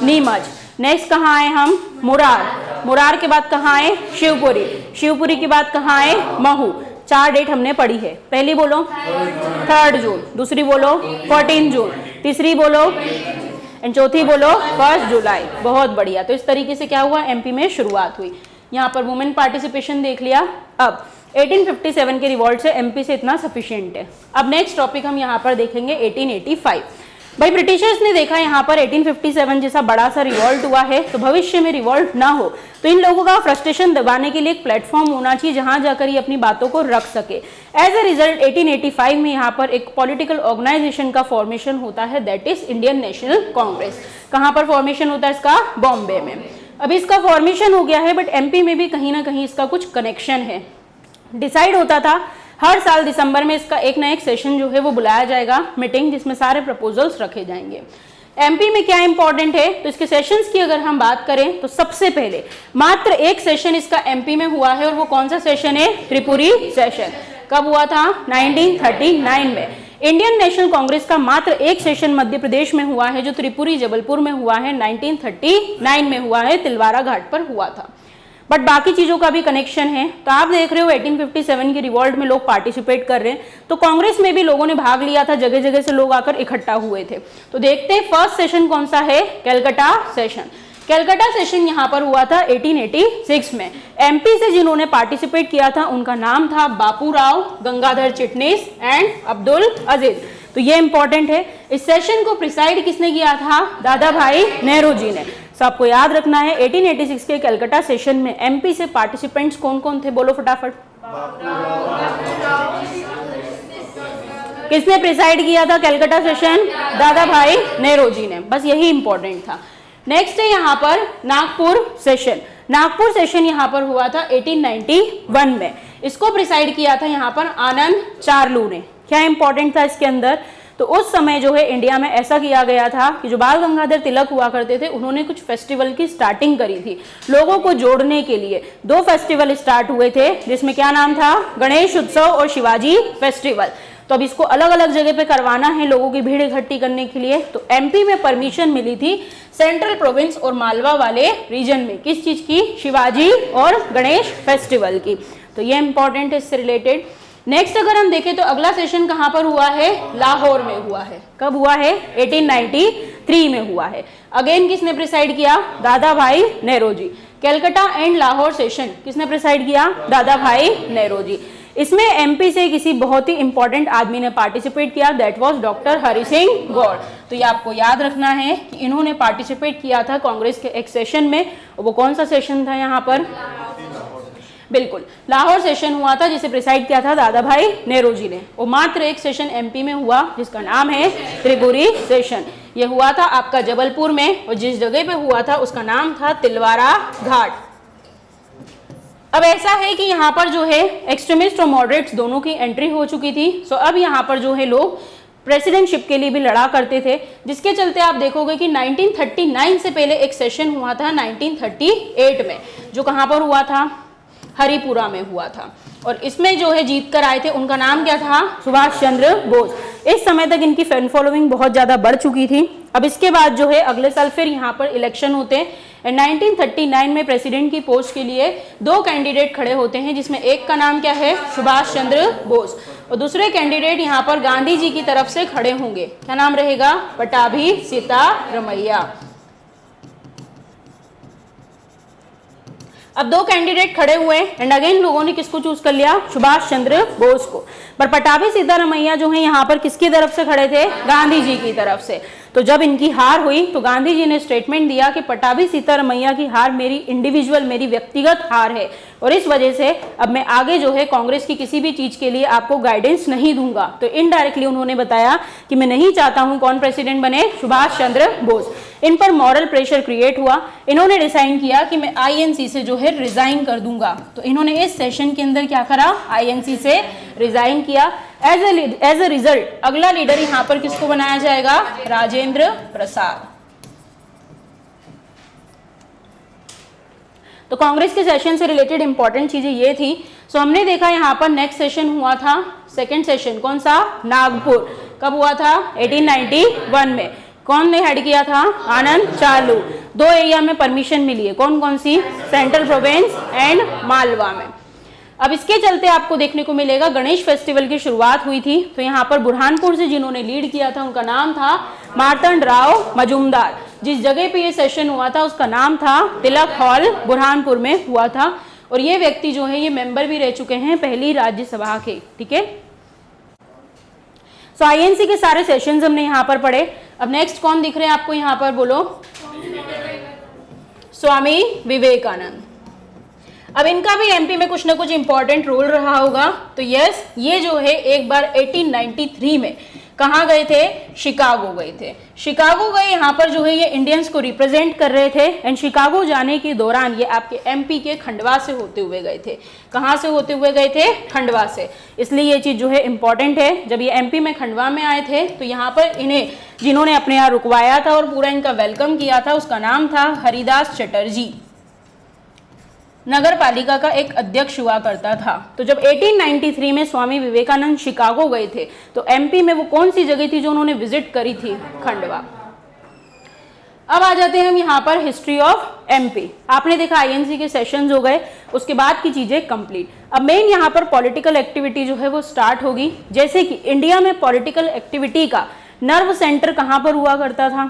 नीमच। नेक्स्ट कहाँ आए हम? मुरार। मुरार के बाद कहाँ आए? शिवपुरी। शिवपुरी के बाद कहाँ आए? महू। 4 डेट हमने पढ़ी है। पहली बोलो 3 जून, दूसरी बोलो 14 जून, तीसरी बोलो एंड चौथी बोलो 1 जुलाई। बहुत बढ़िया। तो इस तरीके से क्या हुआ? एमपी में शुरुआत हुई। यहाँ पर वुमेन पार्टिसिपेशन देख लिया। अब 1857 के रिवॉल्ट से एमपी से इतना सफिशिएंट है। अब नेक्स्ट टॉपिक हम यहाँ पर देखेंगे 1885। भाई ब्रिटिशर्स ने देखा यहाँ पर 1857 जैसा बड़ा सा रिवॉल्ट हुआ है, तो भविष्य में रिवॉल्ट ना हो तो इन लोगों का फ्रस्ट्रेशन दबाने के लिए एक प्लेटफॉर्म होना चाहिए जहां जाकर ये अपनी बातों को रख सके। एज ए रिजल्ट 1885 में यहाँ पर एक पॉलिटिकल ऑर्गेनाइजेशन का फॉर्मेशन होता है, that is Indian national Congress. कहाँ पर फॉर्मेशन होता है इसका? बॉम्बे में। अब इसका फॉर्मेशन हो गया है, बट एमपी में भी कहीं ना कहीं इसका कुछ कनेक्शन है। डिसाइड होता था हर साल दिसंबर में इसका एक ना एक सेशन जो है वो बुलाया जाएगा, मीटिंग, जिसमें सारे प्रपोजल्स रखे जाएंगे। एमपी में क्या इंपॉर्टेंट है, तो इसके सेशंस की अगर हम बात करें तो सबसे पहले मात्र एक सेशन इसका एमपी में हुआ है, और वो कौन सा सेशन है? त्रिपुरी सेशन। कब हुआ था? 1939 में। इंडियन नेशनल कांग्रेस का मात्र एक सेशन मध्य प्रदेश में हुआ है, जो त्रिपुरी जबलपुर में हुआ है, 1939 में हुआ है, तिलवारा घाट पर हुआ था। बट बाकी चीजों का भी कनेक्शन है। तो आप देख रहे हो 1857 की रिवॉल्ट में लोग पार्टिसिपेट कर रहे हैं, तो कांग्रेस में भी लोगों ने भाग लिया था, जगह जगह से लोग आकर इकट्ठा हुए थे। तो देखते हैं फर्स्ट सेशन कौन सा है? कलकत्ता सेशन। कलकत्ता सेशन यहाँ पर हुआ था 1886 में। एमपी से जिन्होंने पार्टिसिपेट किया था उनका नाम था बापू राव, गंगाधर चिटनीस एंड अब्दुल अजीज। तो ये इंपॉर्टेंट है। इस सेशन को प्रिसाइड किसने किया था? दादा भाई नेहरू जी ने। तो आपको याद रखना है 1886 के कलकत्ता सेशन में एमपी से पार्टिसिपेंट्स कौन कौन थे? बोलो फटाफट। किसने प्रिसाइड किया था कलकत्ता सेशन? दादा भाई नेहरू जी ने। बस यही इंपॉर्टेंट था। नेक्स्ट है यहाँ पर नागपुर सेशन। नागपुर सेशन यहाँ पर हुआ था 1891 में। इसको प्रिसाइड किया था यहाँ पर आनंद चारलू ने। क्या इंपॉर्टेंट था इसके अंदर? तो उस समय जो है इंडिया में ऐसा किया गया था कि जो बाल गंगाधर तिलक हुआ करते थे, उन्होंने कुछ फेस्टिवल की स्टार्टिंग करी थी लोगों को जोड़ने के लिए। 2 फेस्टिवल स्टार्ट हुए थे, जिसमें क्या नाम था? गणेश उत्सव और शिवाजी फेस्टिवल। तो अब इसको अलग अलग जगह पे करवाना है लोगों की भीड़ इकट्ठी करने के लिए। तो एमपी में परमिशन मिली थी सेंट्रल प्रोविंस और मालवा वाले रीजन में, किस चीज की? शिवाजी और गणेश फेस्टिवल की। तो ये इंपॉर्टेंट है इससे रिलेटेड। नेक्स्ट अगर हम देखें तो अगला सेशन कहां पर हुआ है? लाहौर में हुआ है। कब हुआ है? 1893 में हुआ है। अगेन किसने प्रिसाइड किया? दादा भाई नेहरू जी। कलकत्ता एंड लाहौर सेशन किसने प्रिसाइड किया? दादा भाई नेहरू जी। इसमें एमपी से किसी बहुत ही इंपॉर्टेंट आदमी ने पार्टिसिपेट किया, that was doctor Hari Singh Gaur. तो ये आपको याद रखना है कि इन्होंने पार्टिसिपेट किया था कांग्रेस के एक सेशन में। वो कौन सा सेशन था यहाँ पर? बिल्कुल, लाहौर सेशन हुआ था, जिसे प्रिसाइड किया था दादा भाई नेहरू जी ने। और मात्र एक सेशन एमपी में हुआ, जिसका नाम है त्रिपुरी सेशन। यह हुआ था आपका जबलपुर में, और जिस जगह पे हुआ था उसका नाम था तिलवारा घाट। अब ऐसा है कि यहाँ पर जो है एक्सट्रीमिस्ट और मॉडरेट्स दोनों की एंट्री हो चुकी थी। सो अब यहाँ पर जो है लोग प्रेसिडेंटशिप के लिए भी लड़ा करते थे, जिसके चलते आप देखोगे कि 1939 से पहले एक सेशन हुआ था 1938 में, जो कहाँ पर हुआ था? हरिपुरा में हुआ था। और इसमें जो है जीत कर आए थे, उनका नाम क्या था? सुभाष चंद्र बोस। इस समय तक इनकी फैन फॉलोइंग बहुत ज्यादा बढ़ चुकी थी। अब इसके बाद जो है अगले साल फिर यहाँ पर इलेक्शन होते हैं। 1939 में प्रेसिडेंट की पोस्ट के लिए 2 कैंडिडेट खड़े होते हैं, जिसमें एक का नाम क्या है? सुभाष चंद्र बोस, और दूसरे कैंडिडेट यहाँ पर गांधी जी की तरफ से खड़े होंगे। क्या नाम रहेगा? पटाभी सीतारमैया। अब 2 कैंडिडेट खड़े हुए एंड अगेन लोगों ने किसको चूज कर लिया? सुभाष चंद्र बोस को। पर पटाभी सीतारमैया जो है यहाँ पर किसकी तरफ से खड़े थे? गांधी जी की तरफ से। तो जब इनकी हार हुई तो गांधी जी ने स्टेटमेंट दिया कि पटाभी सीतारमैया की हार मेरी इंडिविजुअल, मेरी व्यक्तिगत हार है, और इस वजह से अब मैं आगे जो है कांग्रेस की किसी भी चीज के लिए आपको गाइडेंस नहीं दूंगा। तो इनडायरेक्टली उन्होंने बताया कि मैं नहीं चाहता हूं कौन प्रेसिडेंट बने? सुभाष चंद्र बोस। इन पर मॉरल प्रेशर क्रिएट हुआ। इन्होंने डिसाइड किया कि मैं आईएनसी से जो है रिजाइन कर दूंगा। तो इन्होंने इस सेशन के अंदर क्या करा? आईएनसी से रिजाइन किया। एज ए रिजल्ट अगला लीडर यहाँ पर किसको बनाया जाएगा? राजेंद्र प्रसाद। तो कांग्रेस के सेशन से रिलेटेड इंपॉर्टेंट चीजें ये थी। सो हमने देखा यहाँ पर नेक्स्ट सेशन हुआ था, सेकंड सेशन कौन सा? नागपुर। कब हुआ था? 1891 में। कौन ने हेड किया था? आनंद चारलू। 2 एरिया में परमिशन मिली है, कौन कौन सी? सेंट्रल प्रोविंस एंड मालवा में। अब इसके चलते आपको देखने को मिलेगा गणेश फेस्टिवल की शुरुआत हुई थी। तो यहाँ पर बुरहानपुर से जिन्होंने लीड किया था उनका नाम था मार्तंड राव मजूमदार। जिस जगह पे ये सेशन हुआ था उसका नाम था तिलक हॉल, बुरहानपुर में हुआ था। और ये व्यक्ति जो है ये मेंबर भी रह चुके हैं पहली राज्यसभा के। ठीक है, सो आईएनसी के सारे सेशंस हमने यहाँ पर पढ़े। अब नेक्स्ट कौन दिख रहे हैं आपको यहाँ पर, बोलो? स्वामी विवेकानंद। अब इनका भी एमपी में कुछ ना कुछ इंपॉर्टेंट रोल रहा होगा। तो यस, ये जो है एक बार 1893 में कहाँ गए थे? शिकागो गए थे। शिकागो गए, यहाँ पर जो है ये इंडियंस को रिप्रेजेंट कर रहे थे। एंड शिकागो जाने के दौरान ये आपके एमपी के खंडवा से होते हुए गए थे। कहाँ से होते हुए गए थे? खंडवा से। इसलिए ये चीज़ जो है इंपॉर्टेंट है। जब ये एमपी में खंडवा में आए थे तो यहाँ पर इन्हें जिन्होंने अपने यहाँ रुकवाया था और पूरा इनका वेलकम किया था, उसका नाम था हरिदास चटर्जी। नगर पालिका का एक अध्यक्ष हुआ करता था। तो जब 1893 में स्वामी विवेकानंद शिकागो गए थे तो एमपी में वो कौन सी जगह थी जो उन्होंने विजिट करी थी? खंडवा। अब आ जाते हैं हम यहाँ पर हिस्ट्री ऑफ एमपी। आपने देखा आईएनसी के सेशंस हो गए, उसके बाद की चीजें कंप्लीट। अब मेन यहाँ पर पॉलिटिकल एक्टिविटी जो है वो स्टार्ट होगी। जैसे कि इंडिया में पॉलिटिकल एक्टिविटी का नर्व सेंटर कहाँ पर हुआ करता था?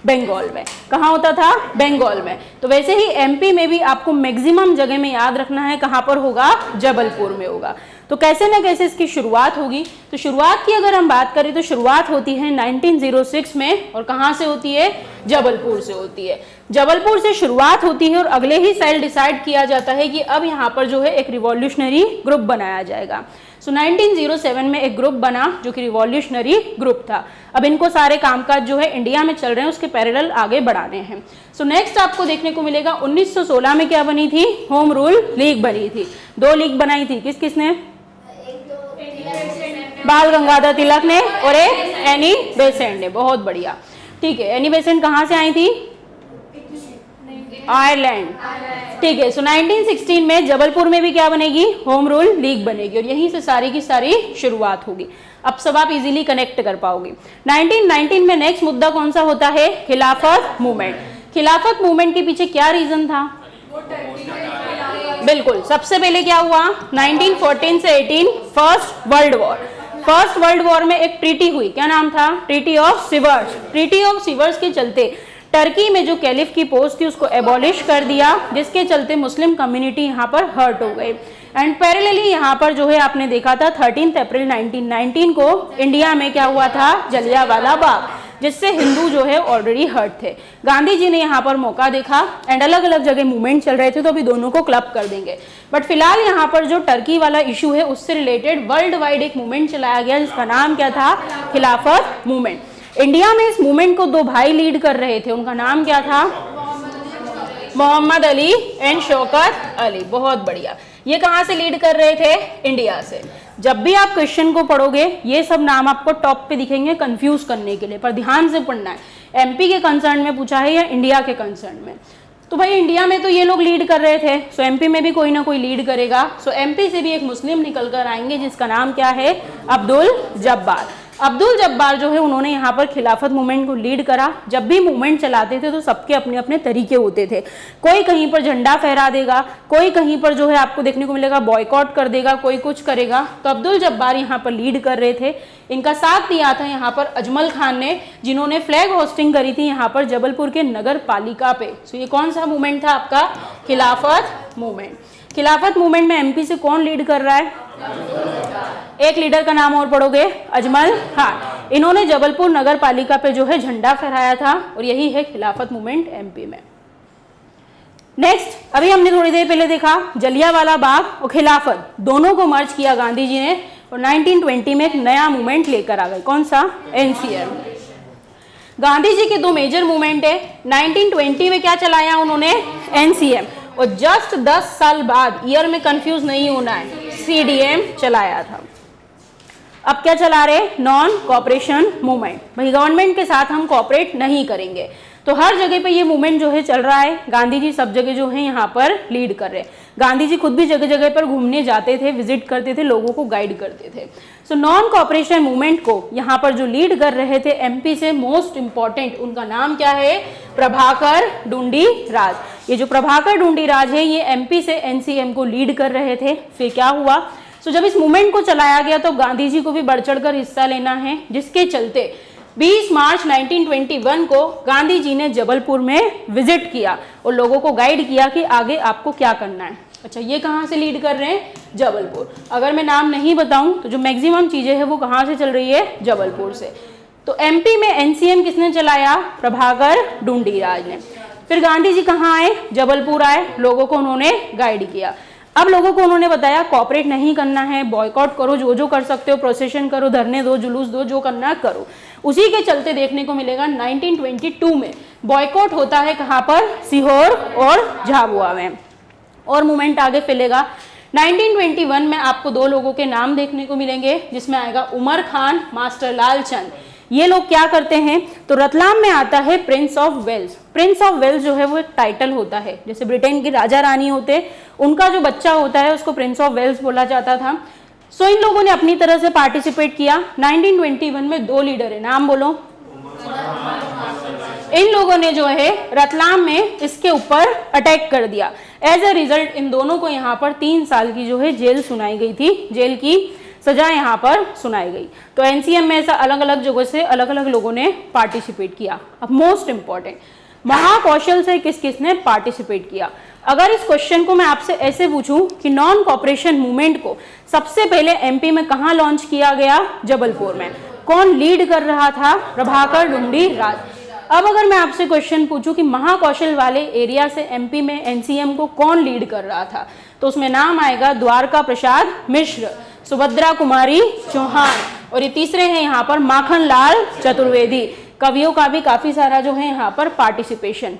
बंगाल में। कहाँ होता था? बंगाल में। तो वैसे ही एमपी में भी आपको मैक्सिमम जगह में याद रखना है, कहाँ पर होगा? जबलपुर में होगा। तो कैसे ना कैसे इसकी शुरुआत होगी। तो शुरुआत की अगर हम बात करें तो शुरुआत होती है 1906 में, और कहाँ से होती है? जबलपुर से होती है। जबलपुर से शुरुआत होती है और अगले ही साल डिसाइड किया जाता है कि अब यहाँ पर जो है एक रिवॉल्यूशनरी ग्रुप बनाया जाएगा। सो 1907 में एक ग्रुप बना जो कि रिवॉल्यूशनरी ग्रुप था। अब इनको सारे कामकाज जो है इंडिया में चल रहे हैं उसके पैरेलल आगे बढ़ाने हैं। सो नेक्स्ट आपको देखने को मिलेगा 1916 में क्या बनी थी? होम रूल लीग बनी थी। 2 लीग बनाई थी, किस किसने? बाल गंगाधर तिलक ने और एक एनी बेसेंट ने। बहुत बढ़िया, ठीक है। एनी बेसेंट कहाँ से आई थी? आयरलैंड। ठीक है। सो 1916 में जबलपुर में भी क्या बनेगी? होम रूल लीग बनेगी और यहीं से सारी की सारी शुरुआत होगी। अब सब आप इजीली कनेक्ट कर पाओगे। 1919 में नेक्स्ट मुद्दा कौन सा होता है? खिलाफत मूवमेंट। खिलाफत मूवमेंट के पीछे क्या रीजन था? बिल्कुल, सबसे पहले क्या हुआ? 1914 से 18 first world war. First world war में एक ट्रीटी हुई, क्या नाम था? Treaty of Sevres. Treaty of Sevres के चलते टर्की में जो कैलिफ की पोस्ट थी उसको एबॉलिश कर दिया, जिसके चलते मुस्लिम कम्युनिटी यहाँ पर हर्ट हो गई। एंड पैरेलली यहाँ पर जो है आपने देखा था 13 अप्रैल 1919 को इंडिया में क्या हुआ था? जलियांवाला बाग, जिससे हिंदू जो है ऑलरेडी हर्ट थे। गांधी जी ने यहाँ पर मौका देखा एंड अलग अलग जगह मूवमेंट चल रहे थे तो अभी दोनों को क्लब कर देंगे। बट फिलहाल यहाँ पर जो टर्की वाला इशू है उससे रिलेटेड वर्ल्ड वाइड एक मूवमेंट चलाया गया जिसका नाम क्या था? खिलाफत मूवमेंट। इंडिया में इस मूवमेंट को 2 भाई लीड कर रहे थे, उनका नाम क्या था? मोहम्मद अली एंड शौकत अली। बहुत बढ़िया। ये कहाँ से लीड कर रहे थे? इंडिया से। जब भी आप क्वेश्चन को पढ़ोगे ये सब नाम आपको टॉप पे दिखेंगे कंफ्यूज करने के लिए, पर ध्यान से पढ़ना है। एमपी के कंसर्न में पूछा है या इंडिया के कंसर्न में? तो भाई इंडिया में तो ये लोग लीड कर रहे थे, सो एमपी में भी कोई ना कोई लीड करेगा। सो एमपी से भी एक मुस्लिम निकल कर आएंगे जिसका नाम क्या है? अब्दुल जब्बार। अब्दुल जब्बार जो है उन्होंने यहाँ पर खिलाफत मूवमेंट को लीड करा। जब भी मूवमेंट चलाते थे तो सबके अपने अपने तरीके होते थे। कोई कहीं पर झंडा फहरा देगा, कोई कहीं पर जो है आपको देखने को मिलेगा बॉयकॉट कर देगा, कोई कुछ करेगा। तो अब्दुल जब्बार यहाँ पर लीड कर रहे थे। इनका साथ दिया था यहाँ पर अजमल खान ने, जिन्होंने फ्लैग होस्टिंग करी थी यहाँ पर जबलपुर के नगर पालिका पे। सो ये कौन सा मूवमेंट था आपका? खिलाफत मूवमेंट। खिलाफत मूवमेंट में एमपी से कौन लीड कर रहा है? एक लीडर का नाम और पढ़ोगे? अजमल खान। इन्होंने जबलपुर नगर पालिका पे जो है झंडा फहराया था और यही है खिलाफत मूवमेंट एमपी में। नेक्स्ट, अभी हमने थोड़ी देर पहले देखा जलियांवाला बाग और खिलाफत दोनों को मर्ज किया गांधी जी ने और 1920 में एक नया मूवमेंट लेकर आ गए। कौन सा? एनसीएम। गांधी जी के 2 मेजर मूवमेंट है। 1920 में क्या चलाया उन्होंने? एनसीएम। और जस्ट 10 साल बाद, ईयर में कंफ्यूज नहीं होना है, सीडीएम चलाया था। अब क्या चला रहे? Non cooperation movement. भाई गवर्नमेंट के साथ हम कॉपरेट नहीं करेंगे। तो हर जगह पे ये मूवमेंट जो है चल रहा है। गांधी जी सब जगह जो है यहाँ पर लीड कर रहे हैं। गांधी जी खुद भी जगह जगह पर घूमने जाते थे, विजिट करते थे, लोगों को गाइड करते थे। सो नॉन कॉपरेशन मूवमेंट को यहाँ पर जो लीड कर रहे थे एमपी से मोस्ट इंपॉर्टेंट, उनका नाम क्या है? प्रभाकर डुंडी राज। ये जो प्रभाकर डुंडी राज है ये एमपी से एनसीएम को लीड कर रहे थे। फिर क्या हुआ? सो जब इस मूवमेंट को चलाया गया तो गांधी जी को भी बढ़ चढ़ कर हिस्सा लेना है, जिसके चलते 20 मार्च 1921 को गांधी जी ने जबलपुर में विजिट किया और लोगों को गाइड किया कि आगे आपको क्या करना है। अच्छा, ये कहाँ से लीड कर रहे हैं? जबलपुर। अगर मैं नाम नहीं बताऊं तो जो मैक्सिमम चीजें हैं वो कहाँ से चल रही है? जबलपुर से। तो एमपी में एनसीएम किसने चलाया? प्रभाकर ढूंढीराज ने। फिर गांधी जी कहाँ आए? जबलपुर आए, लोगों को उन्होंने गाइड किया। अब लोगों को उन्होंने बताया कॉपरेट नहीं करना है, बॉयकॉट करो, जो जो कर सकते हो, प्रोसेशन करो, धरने दो, जुलूस दो, जो करना करो। उसी के चलते देखने को मिलेगा 1922 में बॉयकॉट होता है। कहाँ पर? सीहोर और झाबुआ में। और मूवमेंट आगे फैलेगा। 1921 में आपको दो लोगों के नाम देखने को मिलेंगे, जिसमें आएगा उमर खान, मास्टर लालचंद। ये लोग क्या करते हैं? तो रतलाम में आता है prince of Wales. Prince of Wales जो है वो एक टाइटल होता है, जैसे ब्रिटेन के राजा रानी होते, उनका जो बच्चा होता है उसको प्रिंस ऑफ वेल्स बोला जाता था। सो इन लोगों ने अपनी तरह से पार्टिसिपेट किया। 1921 में दो लीडर है, नाम बोलो। इन लोगों ने जो है रतलाम में इसके ऊपर अटैक कर दिया। एज ए रिजल्ट इन दोनों को यहाँ पर 3 साल की जो है जेल सुनाई गई थी, जेल की सजा यहाँ पर सुनाई गई। तो एनसीएम में ऐसा अलग अलग जगह से अलग अलग लोगों ने पार्टिसिपेट किया। अब मोस्ट इंपॉर्टेंट, महाकौशल से किस किस ने पार्टिसिपेट किया? अगर इस क्वेश्चन को मैं आपसे ऐसे पूछूं कि नॉन कॉपरेशन मूवमेंट को सबसे पहले एमपी में कहाँ लॉन्च किया गया? जबलपुर में। कौन लीड कर रहा था? प्रभाकर ढूंढीराज। अब अगर मैं आपसे क्वेश्चन पूछूं कि महाकौशल वाले एरिया से एमपी में एनसीएम को कौन लीड कर रहा था, तो उसमें नाम आएगा द्वारका प्रसाद मिश्र, सुभद्रा कुमारी चौहान, और ये तीसरे हैं यहाँ पर माखन लाल चतुर्वेदी। कवियों का भी काफी सारा जो है यहाँ पर पार्टिसिपेशन।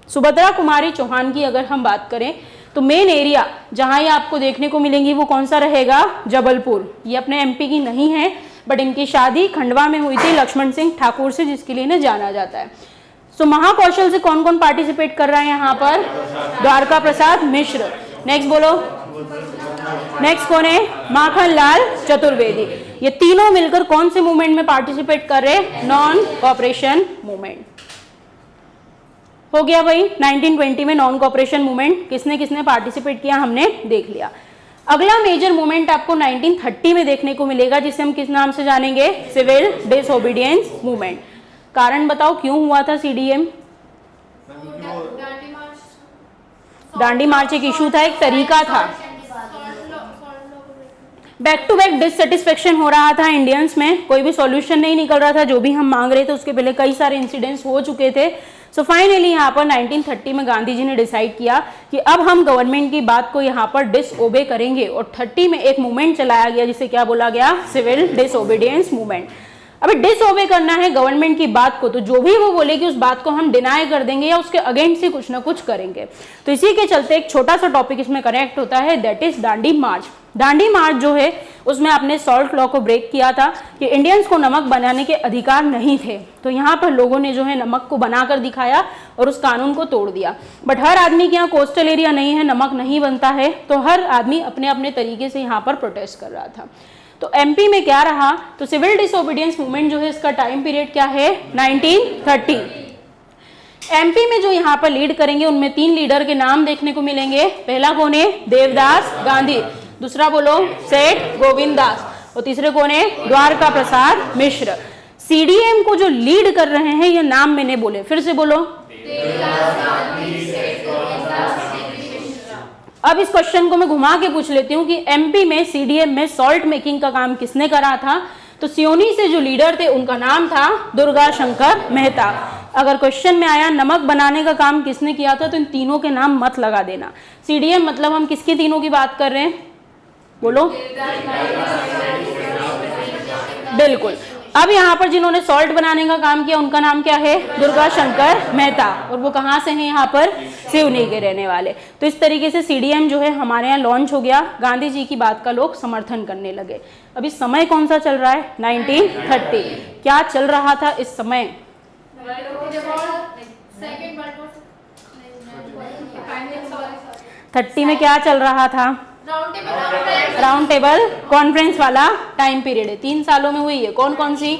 सुभद्रा कुमारी चौहान की अगर हम बात करें तो मेन एरिया जहाँ ये आपको देखने को मिलेंगी वो कौन सा रहेगा? जबलपुर। ये अपने एमपी की नहीं है, बट इनकी शादी खंडवा में हुई थी लक्ष्मण सिंह ठाकुर से, जिसके लिए इन्हें जाना जाता है। सो महाकौशल से कौन कौन पार्टिसिपेट कर रहा है यहाँ पर? द्वारका प्रसाद मिश्र। नेक्स्ट बोलो, नेक्स्ट कौन है? माखन लाल चतुर्वेदी। ये तीनों मिलकर कौन से मूवमेंट में पार्टिसिपेट कर रहे? Non cooperation movement. हो गया भाई। 1920 में नॉन कॉपरेशन मूवमेंट किसने किसने पार्टिसिपेट किया हमने देख लिया। अगला मेजर मूवमेंट आपको 1930 में देखने को मिलेगा, जिसे हम किस नाम से जानेंगे? Civil disobedience movement. कारण बताओ क्यों हुआ था सीडीएम? दांडी मार्च एक इशू था, एक तरीका था। बैक टू बैक डिससेटिस्फेक्शन हो रहा था इंडियंस में, कोई भी सॉल्यूशन नहीं निकल रहा था। जो भी हम मांग रहे थे उसके पहले कई सारे इंसिडेंट्स हो चुके थे। सो फाइनली यहाँ पर 1930 में गांधी जी ने डिसाइड किया कि अब हम गवर्नमेंट की बात को यहाँ पर डिसओबे करेंगे, और 30 में एक मूवमेंट चलाया गया जिसे क्या बोला गया? Civil disobedience movement. अभी डिसओबे करना है गवर्नमेंट की बात को, तो जो भी वो बोलेगी उस बात को हम डिनाई कर देंगे या उसके अगेंस्ट ही कुछ ना कुछ करेंगे। तो इसी के चलते एक छोटा सा टॉपिक इसमें कनेक्ट होता है, दैट इज दांडी मार्च। दांडी मार्च जो है उसमें आपने सॉल्ट लॉ को ब्रेक किया था कि इंडियंस को नमक बनाने के अधिकार नहीं थे। तो यहाँ पर लोगों ने जो है नमक को बनाकर दिखाया और उस कानून को तोड़ दिया। बट हर आदमी के यहाँ कोस्टल एरिया नहीं है, नमक नहीं बनता है, तो हर आदमी अपने अपने तरीके से यहाँ पर प्रोटेस्ट कर रहा था। तो एमपी में क्या रहा? तो सिविल डिसओबीडियंस मूवमेंट जो है इसका टाइम पीरियड क्या है? 1930। एमपी में जो यहाँ पर लीड करेंगे उनमें 3 लीडर के नाम देखने को मिलेंगे। पहला कौन है? देवदास गांधी। दूसरा बोलो सेठ गोविंद दास, और तीसरे कौन है? द्वारका प्रसाद मिश्र। सीडीएम को जो लीड कर रहे हैं ये नाम मैंने बोले, फिर से बोलो। अब इस क्वेश्चन को मैं घुमा के पूछ लेती हूँ कि एमपी में सीडीएम में सॉल्ट मेकिंग का काम किसने करा था? तो सियोनी से जो लीडर थे उनका नाम था दुर्गा शंकर मेहता। अगर क्वेश्चन में आया नमक बनाने का काम किसने किया था, तो इन तीनों के नाम मत लगा देना। सीडीएम मतलब हम किसके तीनों की बात कर रहे हैं? बोलो। बिल्कुल। अब यहाँ पर जिन्होंने सॉल्ट बनाने का काम किया उनका नाम क्या है? दुर्गा शंकर मेहता, और वो कहाँ से हैं? यहाँ पर सिवनी के रहने वाले। तो इस तरीके से सीडीएम जो है हमारे यहाँ लॉन्च हो गया। गांधी जी की बात का लोग समर्थन करने लगे। अभी समय कौन सा चल रहा है? 1930। क्या चल रहा था इस समय? 30 में क्या चल रहा था? राउंड टेबल कॉन्फ्रेंस वाला टाइम पीरियड है, 3 सालों में हुई है। कौन कौन सी?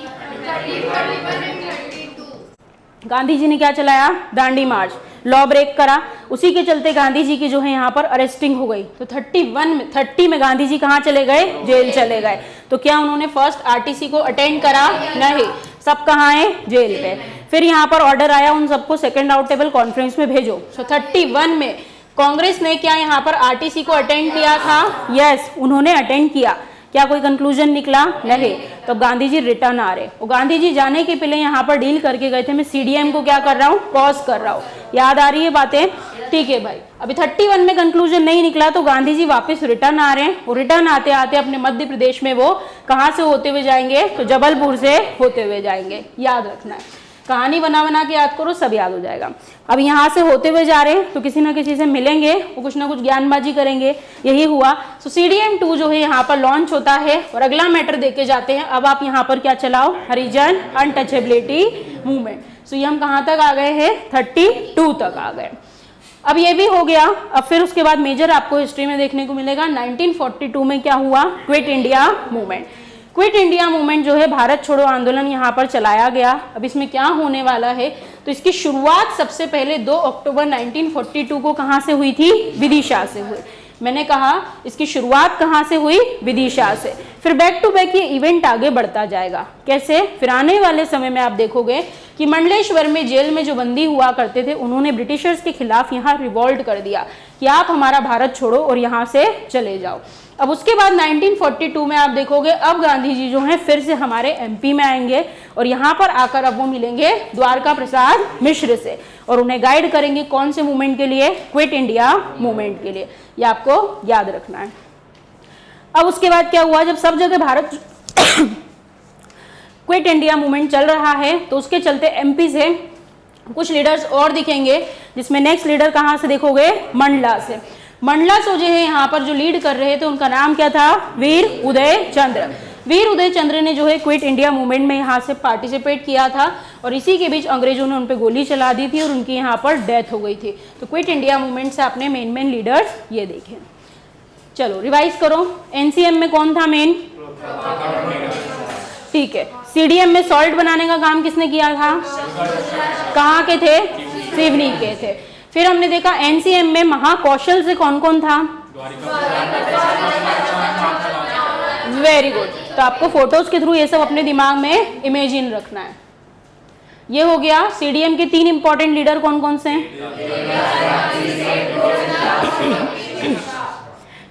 गांधी जी ने क्या चलाया? दांडी मार्च, लॉ ब्रेक करा। उसी के चलते गांधी जी की जो है यहाँ पर अरेस्टिंग हो गई। तो 30 में गांधी जी कहाँ चले गए? जेल चले गए। तो क्या उन्होंने फर्स्ट आरटीसी को अटेंड करा? नहीं। सब कहाँ है? जेल पे। फिर यहाँ पर ऑर्डर आया उन सबको सेकेंड राउंड टेबल कॉन्फ्रेंस में भेजो। सो 31 में कांग्रेस ने क्या यहाँ पर आरटीसी को अटेंड किया था? यस, उन्होंने अटेंड किया। क्या कोई कंक्लूजन निकला? नहीं। तो गांधी जी रिटर्न आ रहे। वो गांधी जी जाने के पहले यहाँ पर डील करके गए थे। मैं सीडीएम को क्या कर रहा हूँ? पॉज कर रहा हूँ। याद आ रही है बातें? ठीक है भाई। अभी 31 में कंक्लूजन नहीं निकला तो गांधी जी वापस रिटर्न आ रहे हैं। वो रिटर्न आते आते अपने मध्य प्रदेश में वो कहाँ से होते हुए जाएंगे? तो जबलपुर से होते हुए जाएंगे। याद रखना है, कहानी बना बना के याद करो, सब याद हो जाएगा। अब यहाँ से होते हुए जा रहे हैं तो किसी ना किसी से मिलेंगे, वो कुछ ना कुछ ज्ञानबाजी करेंगे, यही हुआ। सो CDM 2 जो है यहाँ पर लॉन्च होता है और अगला मैटर देके जाते हैं। अब आप यहाँ पर क्या चलाओ? हरिजन अनटचेबिलिटी मूवमेंट। सो ये हम कहाँ तक आ गए हैं? 32 तक आ गए। अब ये भी हो गया। अब फिर उसके बाद मेजर आपको हिस्ट्री में देखने को मिलेगा 1942 में क्या हुआ? Quit India movement. Quit India movement जो है भारत छोड़ो आंदोलन यहाँ पर चलाया गया। अब इसमें क्या होने वाला है? तो इसकी शुरुआत सबसे पहले 2 अक्टूबर 1942 को कहाँ से हुई थी? विदिशा से हुई। मैंने कहा इसकी शुरुआत कहाँ से हुई? विदिशा से। फिर बैक टू बैक ये इवेंट आगे बढ़ता जाएगा। कैसे? फिर आने वाले समय में आप देखोगे कि मंडलेश्वर में जेल में जो बंदी हुआ करते थे उन्होंने ब्रिटिशर्स के खिलाफ यहाँ रिवॉल्ट कर दिया कि आप हमारा भारत छोड़ो और यहाँ से चले जाओ। अब उसके बाद 1942 में आप देखोगे अब गांधी जी जो हैं फिर से हमारे MP में आएंगे और यहाँ पर आकर अब वो मिलेंगे द्वारका प्रसाद मिश्र से और उन्हें गाइड करेंगे कौन से मूवमेंट के लिए? क्विट इंडिया मूवमेंट के लिए। ये आपको याद रखना है। अब उसके बाद क्या हुआ? जब सब जगह भारत क्विट इंडिया मूवमेंट चल रहा है तो उसके चलते MP से कुछ लीडर्स और दिखेंगे, जिसमें नेक्स्ट लीडर कहाँ से देखोगे? मंडला से। मंडला जो है यहाँ पर जो लीड कर रहे थे उनका नाम क्या था? वीर उदय चंद्र। वीर उदय चंद्र ने जो है क्विट इंडिया मूवमेंट में यहाँ से पार्टिसिपेट किया था और इसी के बीच अंग्रेजों ने उन पर गोली चला दी थी और उनकी यहाँ पर डेथ हो गई थी। तो क्विट इंडिया मूवमेंट से आपने मेन लीडर्स ये देखे। चलो रिवाइज करो। NCM में कौन था मेन? ठीक है। CDM में सॉल्ट बनाने का काम किसने किया था? कहाँ के थे? सिवनी के थे। फिर हमने देखा NCM में महाकौशल से कौन कौन था? Very good. तो आपको फोटोज के थ्रू ये सब अपने दिमाग में इमेजिन रखना है। ये हो गया। CDM के 3 इंपॉर्टेंट लीडर कौन कौन से हैं?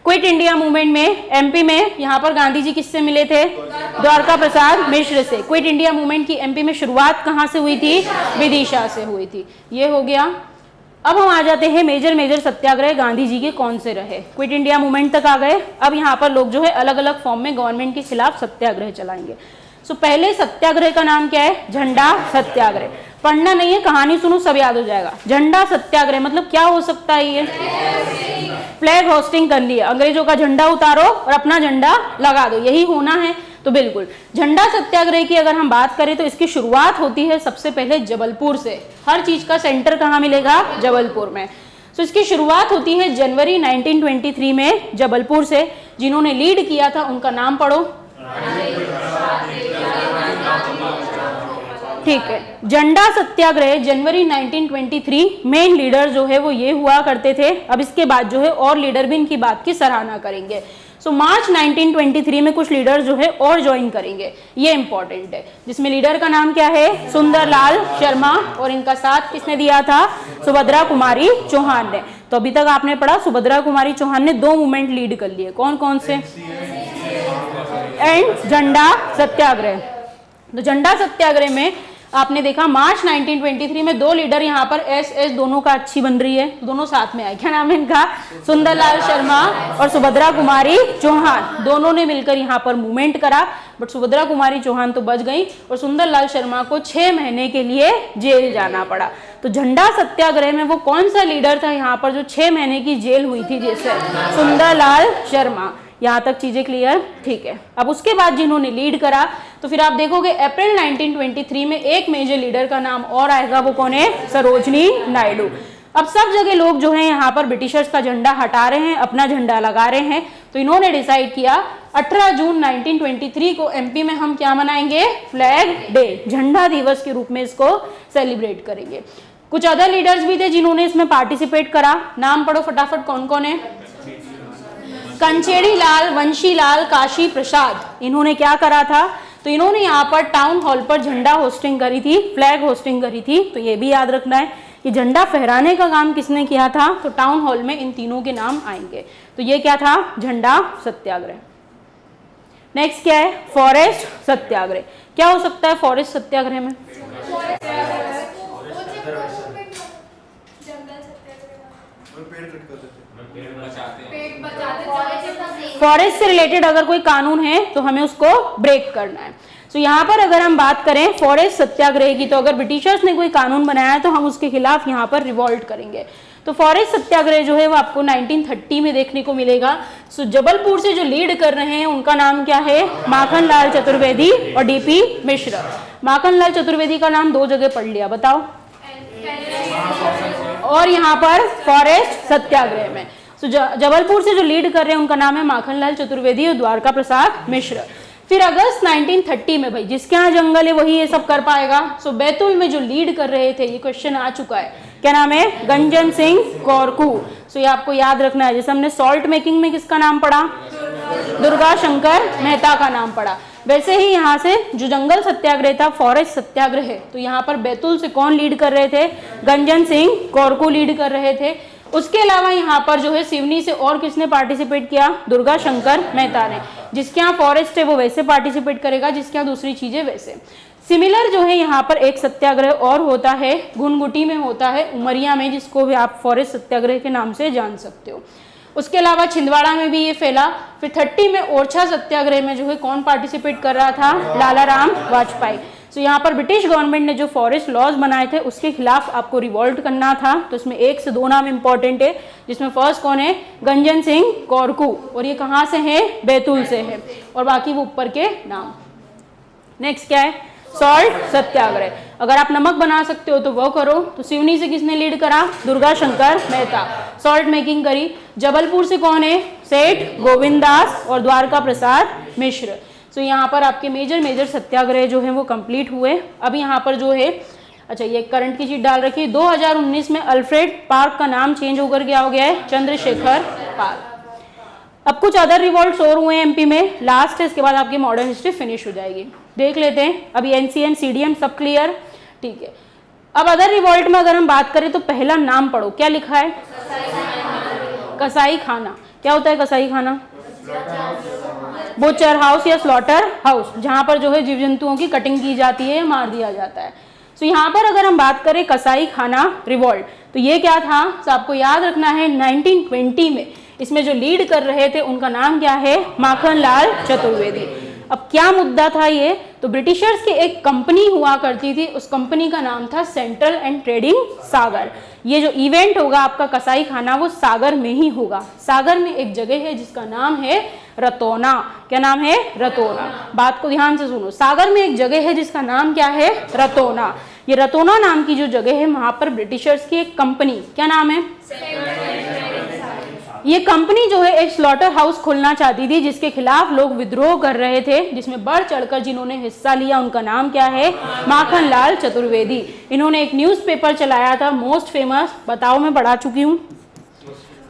क्विट इंडिया मूवमेंट में MP में यहाँ पर गांधी जी किससे मिले थे? द्वारका प्रसाद मिश्र से। क्विट इंडिया मूवमेंट की MP में शुरुआत कहाँ से हुई थी? विदिशा से हुई थी। ये हो गया। अब हम आ जाते हैं मेजर सत्याग्रह गांधी जी के कौन से रहे। क्विट इंडिया मूवमेंट तक आ गए। अब यहाँ पर लोग जो है अलग अलग फॉर्म में गवर्नमेंट के खिलाफ सत्याग्रह चलाएंगे। सो पहले सत्याग्रह का नाम क्या है? झंडा सत्याग्रह। पढ़ना नहीं है, कहानी सुनो, सब याद हो जाएगा। झंडा सत्याग्रह मतलब क्या हो सकता है? ये फ्लैग होस्टिंग करनी है, अंग्रेजों का झंडा उतारो और अपना झंडा लगा दो, यही होना है। तो बिल्कुल झंडा सत्याग्रह की अगर हम बात करें तो इसकी शुरुआत होती है सबसे पहले जबलपुर से। हर चीज का सेंटर कहाँ मिलेगा? जबलपुर में। तो इसकी शुरुआत होती है जनवरी 1923 में जबलपुर से। जिन्होंने लीड किया था उनका नाम पढ़ो। ठीक है। झंडा सत्याग्रह जनवरी 1923 मेन लीडर जो है वो ये हुआ करते थे। अब इसके बाद जो है और लीडर भी इनकी बात की सराहना करेंगे। सो मार्च 1923 में कुछ लीडर जो है और ज्वाइन करेंगे, ये इंपॉर्टेंट है। जिसमें लीडर का नाम क्या है? सुंदरलाल शर्मा। और इनका साथ किसने दिया था? सुभद्रा कुमारी चौहान ने। तो अभी तक आपने पढ़ा सुभद्रा कुमारी चौहान ने 2 मूवमेंट लीड कर लिए। कौन कौन से? एंड झंडा सत्याग्रह। तो झंडा सत्याग्रह में आपने देखा मार्च 1923 में 2 लीडर यहाँ पर SS दोनों का अच्छी बन रही है, दोनों साथ में आए। क्या नाम है इनका? सुंदरलाल शर्मा और सुभद्रा कुमारी चौहान। दोनों ने मिलकर यहाँ पर मूवमेंट करा, बट सुभद्रा कुमारी चौहान तो बच गई और सुंदरलाल शर्मा को 6 महीने के लिए जेल जाना पड़ा। तो झंडा सत्याग्रह में वो कौन सा लीडर था यहाँ पर जो 6 महीने की जेल हुई थी? जैसे सुंदरलाल शर्मा। यहाँ तक चीजें क्लियर? ठीक है। अब उसके बाद जिन्होंने लीड करा तो फिर आप देखोगे अप्रैल 1923 में एक मेजर लीडर का नाम और आएगा। वो कौन है? सरोजनी नायडू। अब सब जगह लोग जो हैं यहाँ पर ब्रिटिशर्स का झंडा हटा रहे हैं, अपना झंडा लगा रहे हैं। तो इन्होंने डिसाइड किया 18 जून 1923 को MP में हम क्या मनाएंगे? फ्लैग डे, झंडा दिवस के रूप में इसको सेलिब्रेट करेंगे। कुछ अदर लीडर्स भी थे जिन्होंने इसमें पार्टिसिपेट करा। नाम पढ़ो फटाफट, कौन कौन है? कंचेड़ी लाल, वंशी लाल, काशी प्रसाद। इन्होंने क्या करा था? तो इन्होंने यहाँ पर टाउन हॉल पर झंडा होस्टिंग करी थी, फ्लैग होस्टिंग करी थी। तो ये भी याद रखना है। कि झंडा फहराने का काम किसने किया था, तो टाउन हॉल में इन तीनों के नाम आएंगे। तो ये क्या था, झंडा सत्याग्रह। नेक्स्ट क्या है, फॉरेस्ट सत्याग्रह। क्या हो सकता है फॉरेस्ट सत्याग्रह में? पेड़ कट कर देते फॉरेस्ट से रिलेटेड अगर कोई कानून है तो हमें उसको ब्रेक करना है। तो यहाँ पर अगर हम बात करें फॉरेस्ट सत्याग्रह की, तो अगर ब्रिटिशर्स ने कोई कानून बनाया है तो हम उसके खिलाफ यहाँ पर रिवॉल्ट करेंगे। तो फॉरेस्ट सत्याग्रह जो है वो आपको 1930 में देखने को मिलेगा। सो जबलपुर से जो लीड कर रहे हैं उनका नाम क्या है, माखनलाल चतुर्वेदी और डीपी मिश्र। माखनलाल चतुर्वेदी का नाम 2 जगह पढ़ लिया, बताओ। और यहाँ पर फॉरेस्ट सत्याग्रह में जबलपुर से जो लीड कर रहे हैं उनका नाम है माखनलाल चतुर्वेदी और द्वारका प्रसाद मिश्र। फिर अगस्त 1930 में, भाई जिसके यहाँ जंगल है वही ये सब कर पाएगा। सो बैतूल में जो लीड कर रहे थे, ये क्वेश्चन आ चुका है, क्या नाम है, गंजन सिंह कोरकू। सो ये आपको याद रखना है। जैसे हमने सॉल्ट मेकिंग में किसका नाम पढ़ा, दुर्गा शंकर मेहता का नाम पढ़ा, वैसे ही यहाँ से जो जंगल सत्याग्रह था फॉरेस्ट सत्याग्रह है, तो यहाँ पर बैतूल से कौन लीड कर रहे थे, गंजन सिंह कोरकू लीड कर रहे थे। उसके अलावा यहाँ पर जो है सिवनी से और किसने पार्टिसिपेट किया, दुर्गा शंकर मेहता ने। जिसके यहाँ फॉरेस्ट है वो वैसे पार्टिसिपेट करेगा, जिसके यहाँ दूसरी चीजें वैसे। सिमिलर जो है यहाँ पर एक सत्याग्रह और होता है, घुनगुटी में होता है, उमरिया में, जिसको भी आप फॉरेस्ट सत्याग्रह के नाम से जान सकते हो। उसके अलावा छिंदवाड़ा में भी ये फैला। फिर 30 में ओरछा सत्याग्रह में जो है कौन पार्टिसिपेट कर रहा था, लाला राम वाजपेयी। तो यहाँ पर ब्रिटिश गवर्नमेंट ने जो फॉरेस्ट लॉज बनाए थे उसके खिलाफ आपको रिवॉल्ट करना था। तो इसमें 1 से 2 नाम इंपॉर्टेंट है, जिसमें फर्स्ट कौन है, गंजन सिंह कोरकू, और ये कहाँ से है, बैतूल से है, और बाकी वो ऊपर के नाम। नेक्स्ट क्या है, सॉल्ट सत्याग्रह। अगर आप नमक बना सकते हो तो वो करो। तो सिवनी से किसने लीड करा, दुर्गा शंकर मेहता, सॉल्ट मेकिंग करी। जबलपुर से कौन है, सेठ गोविंदास और द्वारका प्रसाद मिश्र। तो यहाँ पर आपके मेजर सत्याग्रह जो है वो कंप्लीट हुए। अब यहाँ पर जो है, अच्छा ये करंट की चीज डाल रखी, 2019 में अल्फ्रेड पार्क का नाम चेंज होकर क्या हो गया है, चंद्रशेखर पार्क। अब कुछ अदर रिवॉल्ट्स और हुए हैं एमपी में, लास्ट है, इसके बाद आपकी मॉडर्न हिस्ट्री फिनिश हो जाएगी। देख लेते हैं। अभी एनसीएम सीडीएम सब क्लियर, ठीक है। अब अदर रिवॉल्ट में अगर हम बात करें तो पहला नाम पढ़ो, क्या लिखा है, कसाई खाना। क्या होता है कसाई खाना, बुचर हाउस या स्लॉटर हाउस, जहां पर जो है जीव जंतुओं की कटिंग की जाती है या मार दिया जाता है। तो यहाँ पर अगर हम बात करें कसाई खाना रिवॉल्ट, तो ये क्या था, तो आपको याद रखना है 1920 में इसमें जो लीड कर रहे थे उनका नाम क्या है, माखनलाल चतुर्वेदी। अब क्या मुद्दा था ये, तो ब्रिटिशर्स की एक कंपनी हुआ करती थी, उस कंपनी का नाम था सेंट्रल एंड ट्रेडिंग सागर। ये जो इवेंट होगा आपका कसाई खाना वो सागर में ही होगा। सागर में एक जगह है जिसका नाम है रतौना। क्या नाम है, रतौना। बात को ध्यान से सुनो, सागर में एक जगह है जिसका नाम क्या है, रतौना। ये रतौना नाम की जो जगह है वहां पर ब्रिटिशर्स की एक कंपनी, क्या नाम है, ये कंपनी जो है एक स्लॉटर हाउस खोलना चाहती थी, जिसके खिलाफ लोग विद्रोह कर रहे थे, जिसमें बढ़ चढ़कर जिन्होंने हिस्सा लिया उनका नाम क्या है, माखनलाल चतुर्वेदी। इन्होंने एक न्यूज़पेपर चलाया था, मोस्ट फेमस, बताओ मैं पढ़ा चुकी हूँ,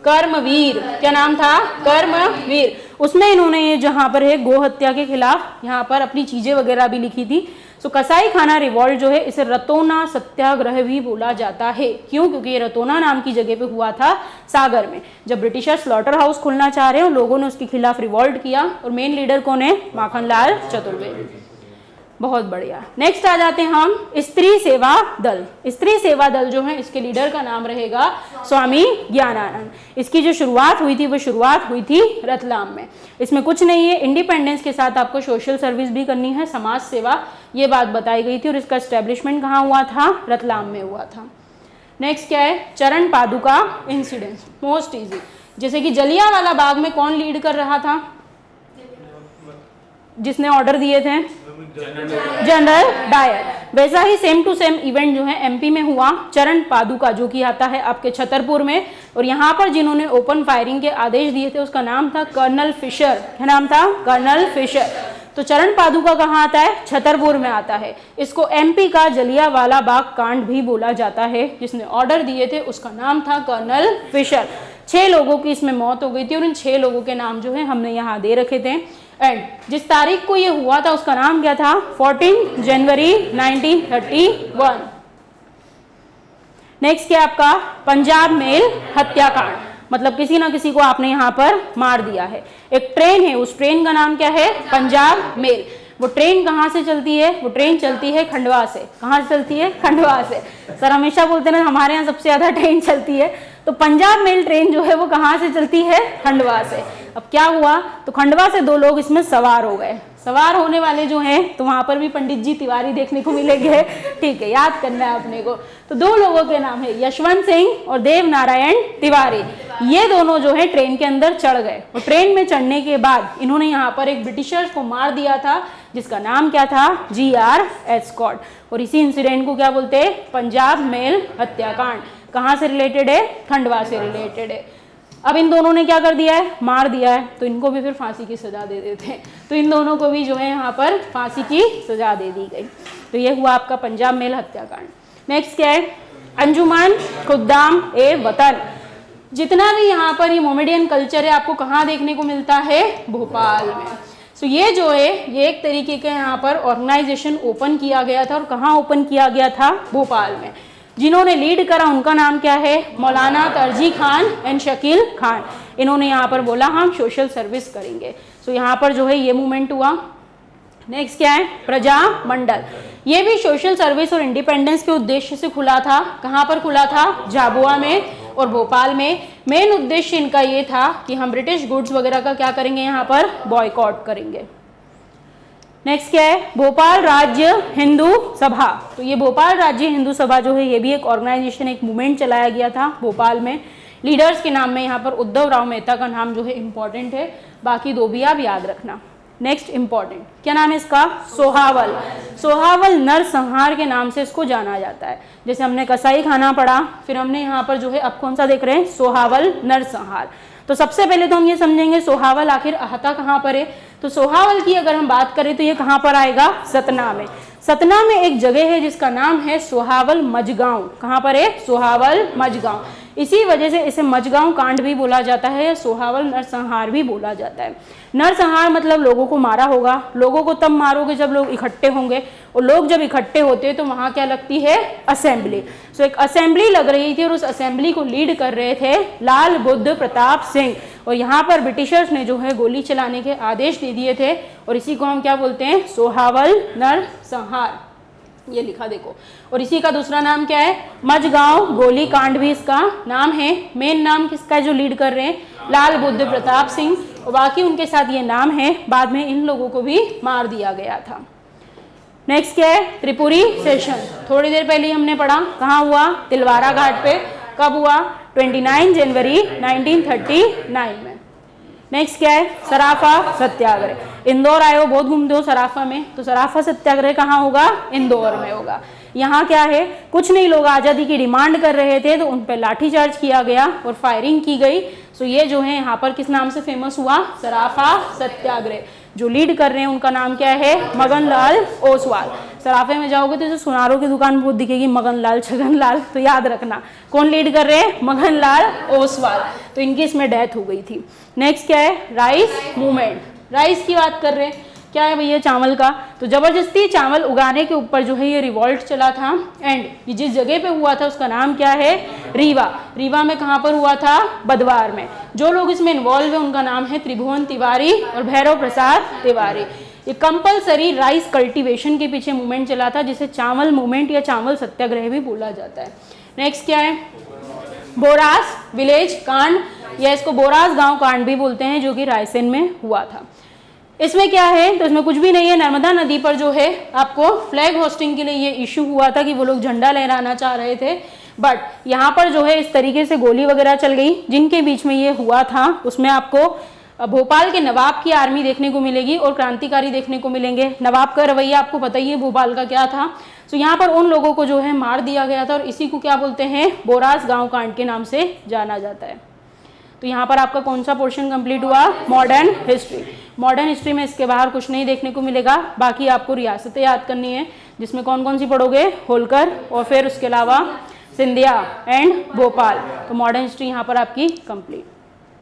कर्मवीर। क्या नाम था, कर्मवीर। उसमें इन्होंने ये जहाँ पर है गो हत्या के खिलाफ यहाँ पर अपनी चीजें वगैरह भी लिखी थी। सो कसाई खाना रिवॉल्ट जो है इसे रतौना सत्याग्रह भी बोला जाता है। क्यों, क्योंकि ये रतौना नाम की जगह पे हुआ था सागर में, जब ब्रिटिशर स्लॉटर हाउस खोलना चाह रहे हैं और लोगों ने उसके खिलाफ रिवॉल्ट किया, और मेन लीडर कौन है, माखनलाल चतुर्वेदी। बहुत बढ़िया। नेक्स्ट आ जाते हैं हम स्त्री सेवा दल। स्त्री सेवा दल जो है इसके लीडर का नाम रहेगा स्वामी ज्ञानानंद। इसकी जो शुरुआत हुई थी वो शुरुआत हुई थी रतलाम में। इसमें कुछ नहीं है, इंडिपेंडेंस के साथ आपको सोशल सर्विस भी करनी है, समाज सेवा, ये बात बताई गई थी, और इसका एस्टेब्लिशमेंट कहाँ हुआ था, रतलाम में हुआ था। नेक्स्ट क्या है, चरण पादुका इंसिडेंट, मोस्ट इजी। जैसे कि जलियांवाला बाग में कौन लीड कर रहा था, जिसने ऑर्डर दिए थे, जनरल डायर। वैसा ही सेम टू सेम इवेंट जो है एमपी में हुआ, चरण पादुका, जो कि आता है आपके छतरपुर में, और यहाँ पर जिन्होंने ओपन फायरिंग के आदेश दिए थे उसका नाम था कर्नल फिशर। क्या नाम था, कर्नल फिशर। तो चरण पादुका कहाँ आता है, छतरपुर में आता है। इसको एमपी का जलियांवाला बाग कांड भी बोला जाता है। जिसने ऑर्डर दिए थे उसका नाम था कर्नल फिशर। 6 लोगों की इसमें मौत हो गई थी, और इन 6 लोगों के नाम जो है हमने यहाँ दे रखे थे। एंड जिस तारीख को ये हुआ था उसका नाम क्या था, 14 जनवरी 1931। नेक्स्ट क्या आपका पंजाब मेल हत्याकांड, मतलब किसी ना किसी को आपने यहाँ पर मार दिया है। एक ट्रेन है, उस ट्रेन का नाम क्या है? पंजाब मेल। वो ट्रेन कहाँ से चलती है? वो ट्रेन चलती है खंडवा से। कहाँ से चलती है? खंडवा से। सर हमेशा बोलते हैं ना हमारे यहाँ सबसे ज्यादा ट्रेन चलती है, तो पंजाब मेल ट्रेन जो है वो कहाँ से चलती है? खंडवा से। अब क्या हुआ, तो खंडवा से 2 लोग इसमें सवार हो गए। सवार होने वाले जो हैं तो वहां पर भी पंडित जी तिवारी देखने को मिलेंगे, ठीक है, याद करना है अपने को। तो 2 लोगों के नाम है यशवंत सिंह और देव नारायण तिवारी। ये दोनों जो है ट्रेन के अंदर चढ़ गए और ट्रेन में चढ़ने के बाद इन्होंने यहाँ पर एक ब्रिटिशर्स को मार दिया था जिसका नाम क्या था? G.R. एस्कॉट। और इसी इंसिडेंट को क्या बोलते हैं? पंजाब मेल हत्याकांड। कहाँ से रिलेटेड है? खंडवा से रिलेटेड है। अब इन दोनों ने क्या कर दिया है? मार दिया है, तो इनको भी फिर फांसी की सजा दे देते हैं। तो इन दोनों को भी जो है यहाँ पर फांसी की सजा दे दी गई। तो ये हुआ आपका पंजाब मेल हत्याकांड। नेक्स्ट क्या है? अंजुमन खुद्दाम ए वतन। जितना भी यहाँ पर ये मोमेडियन कल्चर है आपको कहाँ देखने को मिलता है? भोपाल में। सो ये जो है ये एक तरीके का यहाँ पर ऑर्गेनाइजेशन ओपन किया गया था, और कहाँ ओपन किया गया था? भोपाल में। जिन्होंने लीड करा उनका नाम क्या है? मौलाना तरजी खान एंड शकील खान। इन्होंने यहाँ पर बोला हम सोशल सर्विस करेंगे। सो यहाँ पर जो है ये मूवमेंट हुआ। नेक्स्ट क्या है? प्रजा मंडल। ये भी सोशल सर्विस और इंडिपेंडेंस के उद्देश्य से खुला था। कहाँ पर खुला था? झाबुआ में और भोपाल में। मेन उद्देश्य इनका ये था कि हम ब्रिटिश गुड्स वगैरह का क्या करेंगे? यहाँ पर बॉयकॉट करेंगे। नेक्स्ट क्या है? भोपाल राज्य हिंदू सभा। तो ये भोपाल राज्य हिंदू सभा जो है ये भी एक ऑर्गेनाइजेशन, एक मूवमेंट चलाया गया था भोपाल में। लीडर्स के नाम में यहाँ पर उद्धव राव मेहता का नाम जो है इंपॉर्टेंट है, बाकी 2 भी आप याद रखना। नेक्स्ट इंपॉर्टेंट क्या नाम है इसका? सोहावल। सोहावल नरसंहार के नाम से इसको जाना जाता है। जैसे हमने कसाई खाना पढ़ा, फिर हमने यहाँ पर जो है अब कौन सा देख रहे हैं? सोहावल नरसंहार। तो सबसे पहले तो हम ये समझेंगे सोहावल आखिर आता कहाँ पर है। तो सोहावल की अगर हम बात करें तो ये कहाँ पर आएगा? सतना में। सतना में एक जगह है जिसका नाम है सोहावल मजगांव। कहाँ पर है? सोहावल मजगांव। इसी वजह से इसे मजगांव कांड भी बोला जाता है, सोहावल नरसंहार भी बोला जाता है। नरसंहार मतलब लोगों को मारा होगा। लोगों को तब मारोगे जब लोग इकट्ठे होंगे, और लोग जब इकट्ठे होते हैं तो वहां क्या लगती है? असेंबली। सो एक असेंबली लग रही थी और उस असेंबली को लीड कर रहे थे लाल बुद्ध प्रताप सिंह, और यहाँ पर ब्रिटिशर्स ने जो है गोली चलाने के आदेश दे दिए थे, और इसी को हम क्या बोलते हैं? सोहावल नरसंहार। ये लिखा देखो। और इसी का दूसरा नाम क्या है? मजगांव गोली कांड भी इसका नाम है। मेन नाम किसका जो लीड कर रहे हैं? लाल बुद्ध प्रताप सिंह, और बाकी उनके साथ ये नाम है। बाद में इन लोगों को भी मार दिया गया था। नेक्स्ट क्या है? त्रिपुरी सेशन। थोड़ी देर पहले हमने पढ़ा, कहाँ हुआ? तिलवारा घाट पे। कब हुआ? 29 जनवरी 1939 में। नेक्स्ट क्या है? सराफा सत्याग्रह। इंदौर आए हो, बहुत घूमते हो सराफा में, तो सराफा सत्याग्रह कहाँ होगा? इंदौर में होगा। यहाँ क्या है? कुछ नहीं, लोग आज़ादी की डिमांड कर रहे थे तो उन पर लाठीचार्ज किया गया और फायरिंग की गई। सो ये जो है यहाँ पर किस नाम से फेमस हुआ? सराफा सत्याग्रह। जो लीड कर रहे हैं उनका नाम क्या है? मगन लाल ओसवाल। सराफे में जाओगे तो जैसे सुनारों की दुकान बहुत दिखेगी, मगन लाल छगन लाल, तो याद रखना कौन लीड कर रहे हैं? मगन लाल ओसवाल। तो इनकी इसमें डेथ हो गई थी। नेक्स्ट क्या है? Rice movement. राइस की बात कर रहे हैं, क्या है भैया? चावल का। तो जबरदस्ती चावल उगाने के ऊपर जो है ये रिवॉल्ट चला था, एंड ये जिस जगह पे हुआ था उसका नाम क्या है? रीवा। रीवा में कहाँ पर हुआ था? बदवार में। जो लोग इसमें इन्वॉल्व है उनका नाम है त्रिभुवन तिवारी और भैरव प्रसाद तिवारी। ये कंपलसरी राइस कल्टीवेशन के पीछे मूवमेंट चला था, जिसे चावल मूवमेंट या चावल सत्याग्रह भी बोला जाता है। नेक्स्ट क्या है? बोरास विलेज कांड, या इसको बोरास गांव कांड भी बोलते हैं, जो कि रायसेन में हुआ था। इसमें क्या है? तो इसमें कुछ भी नहीं है। नर्मदा नदी पर जो है आपको फ्लैग होस्टिंग के लिए ये इशू हुआ था कि वो लोग झंडा लहराना चाह रहे थे, बट यहाँ पर जो है इस तरीके से गोली वगैरह चल गई। जिनके बीच में ये हुआ था उसमें आपको भोपाल के नवाब की आर्मी देखने को मिलेगी और क्रांतिकारी देखने को मिलेंगे। नवाब का रवैया आपको पता ही है भोपाल का क्या था। तो यहाँ पर उन लोगों को जो है मार दिया गया था, और इसी को क्या बोलते हैं? बोरास गांव कांड के नाम से जाना जाता है। तो यहाँ पर आपका कौन सा पोर्शन कंप्लीट हुआ? Modern history. मॉडर्न हिस्ट्री में इसके बाहर कुछ नहीं देखने को मिलेगा। बाकी आपको रियासतें याद करनी है, जिसमें कौन कौन सी पढ़ोगे? होलकर, और फिर उसके अलावा सिंधिया एंड भोपाल। तो मॉडर्न हिस्ट्री यहाँ पर आपकी कंप्लीट।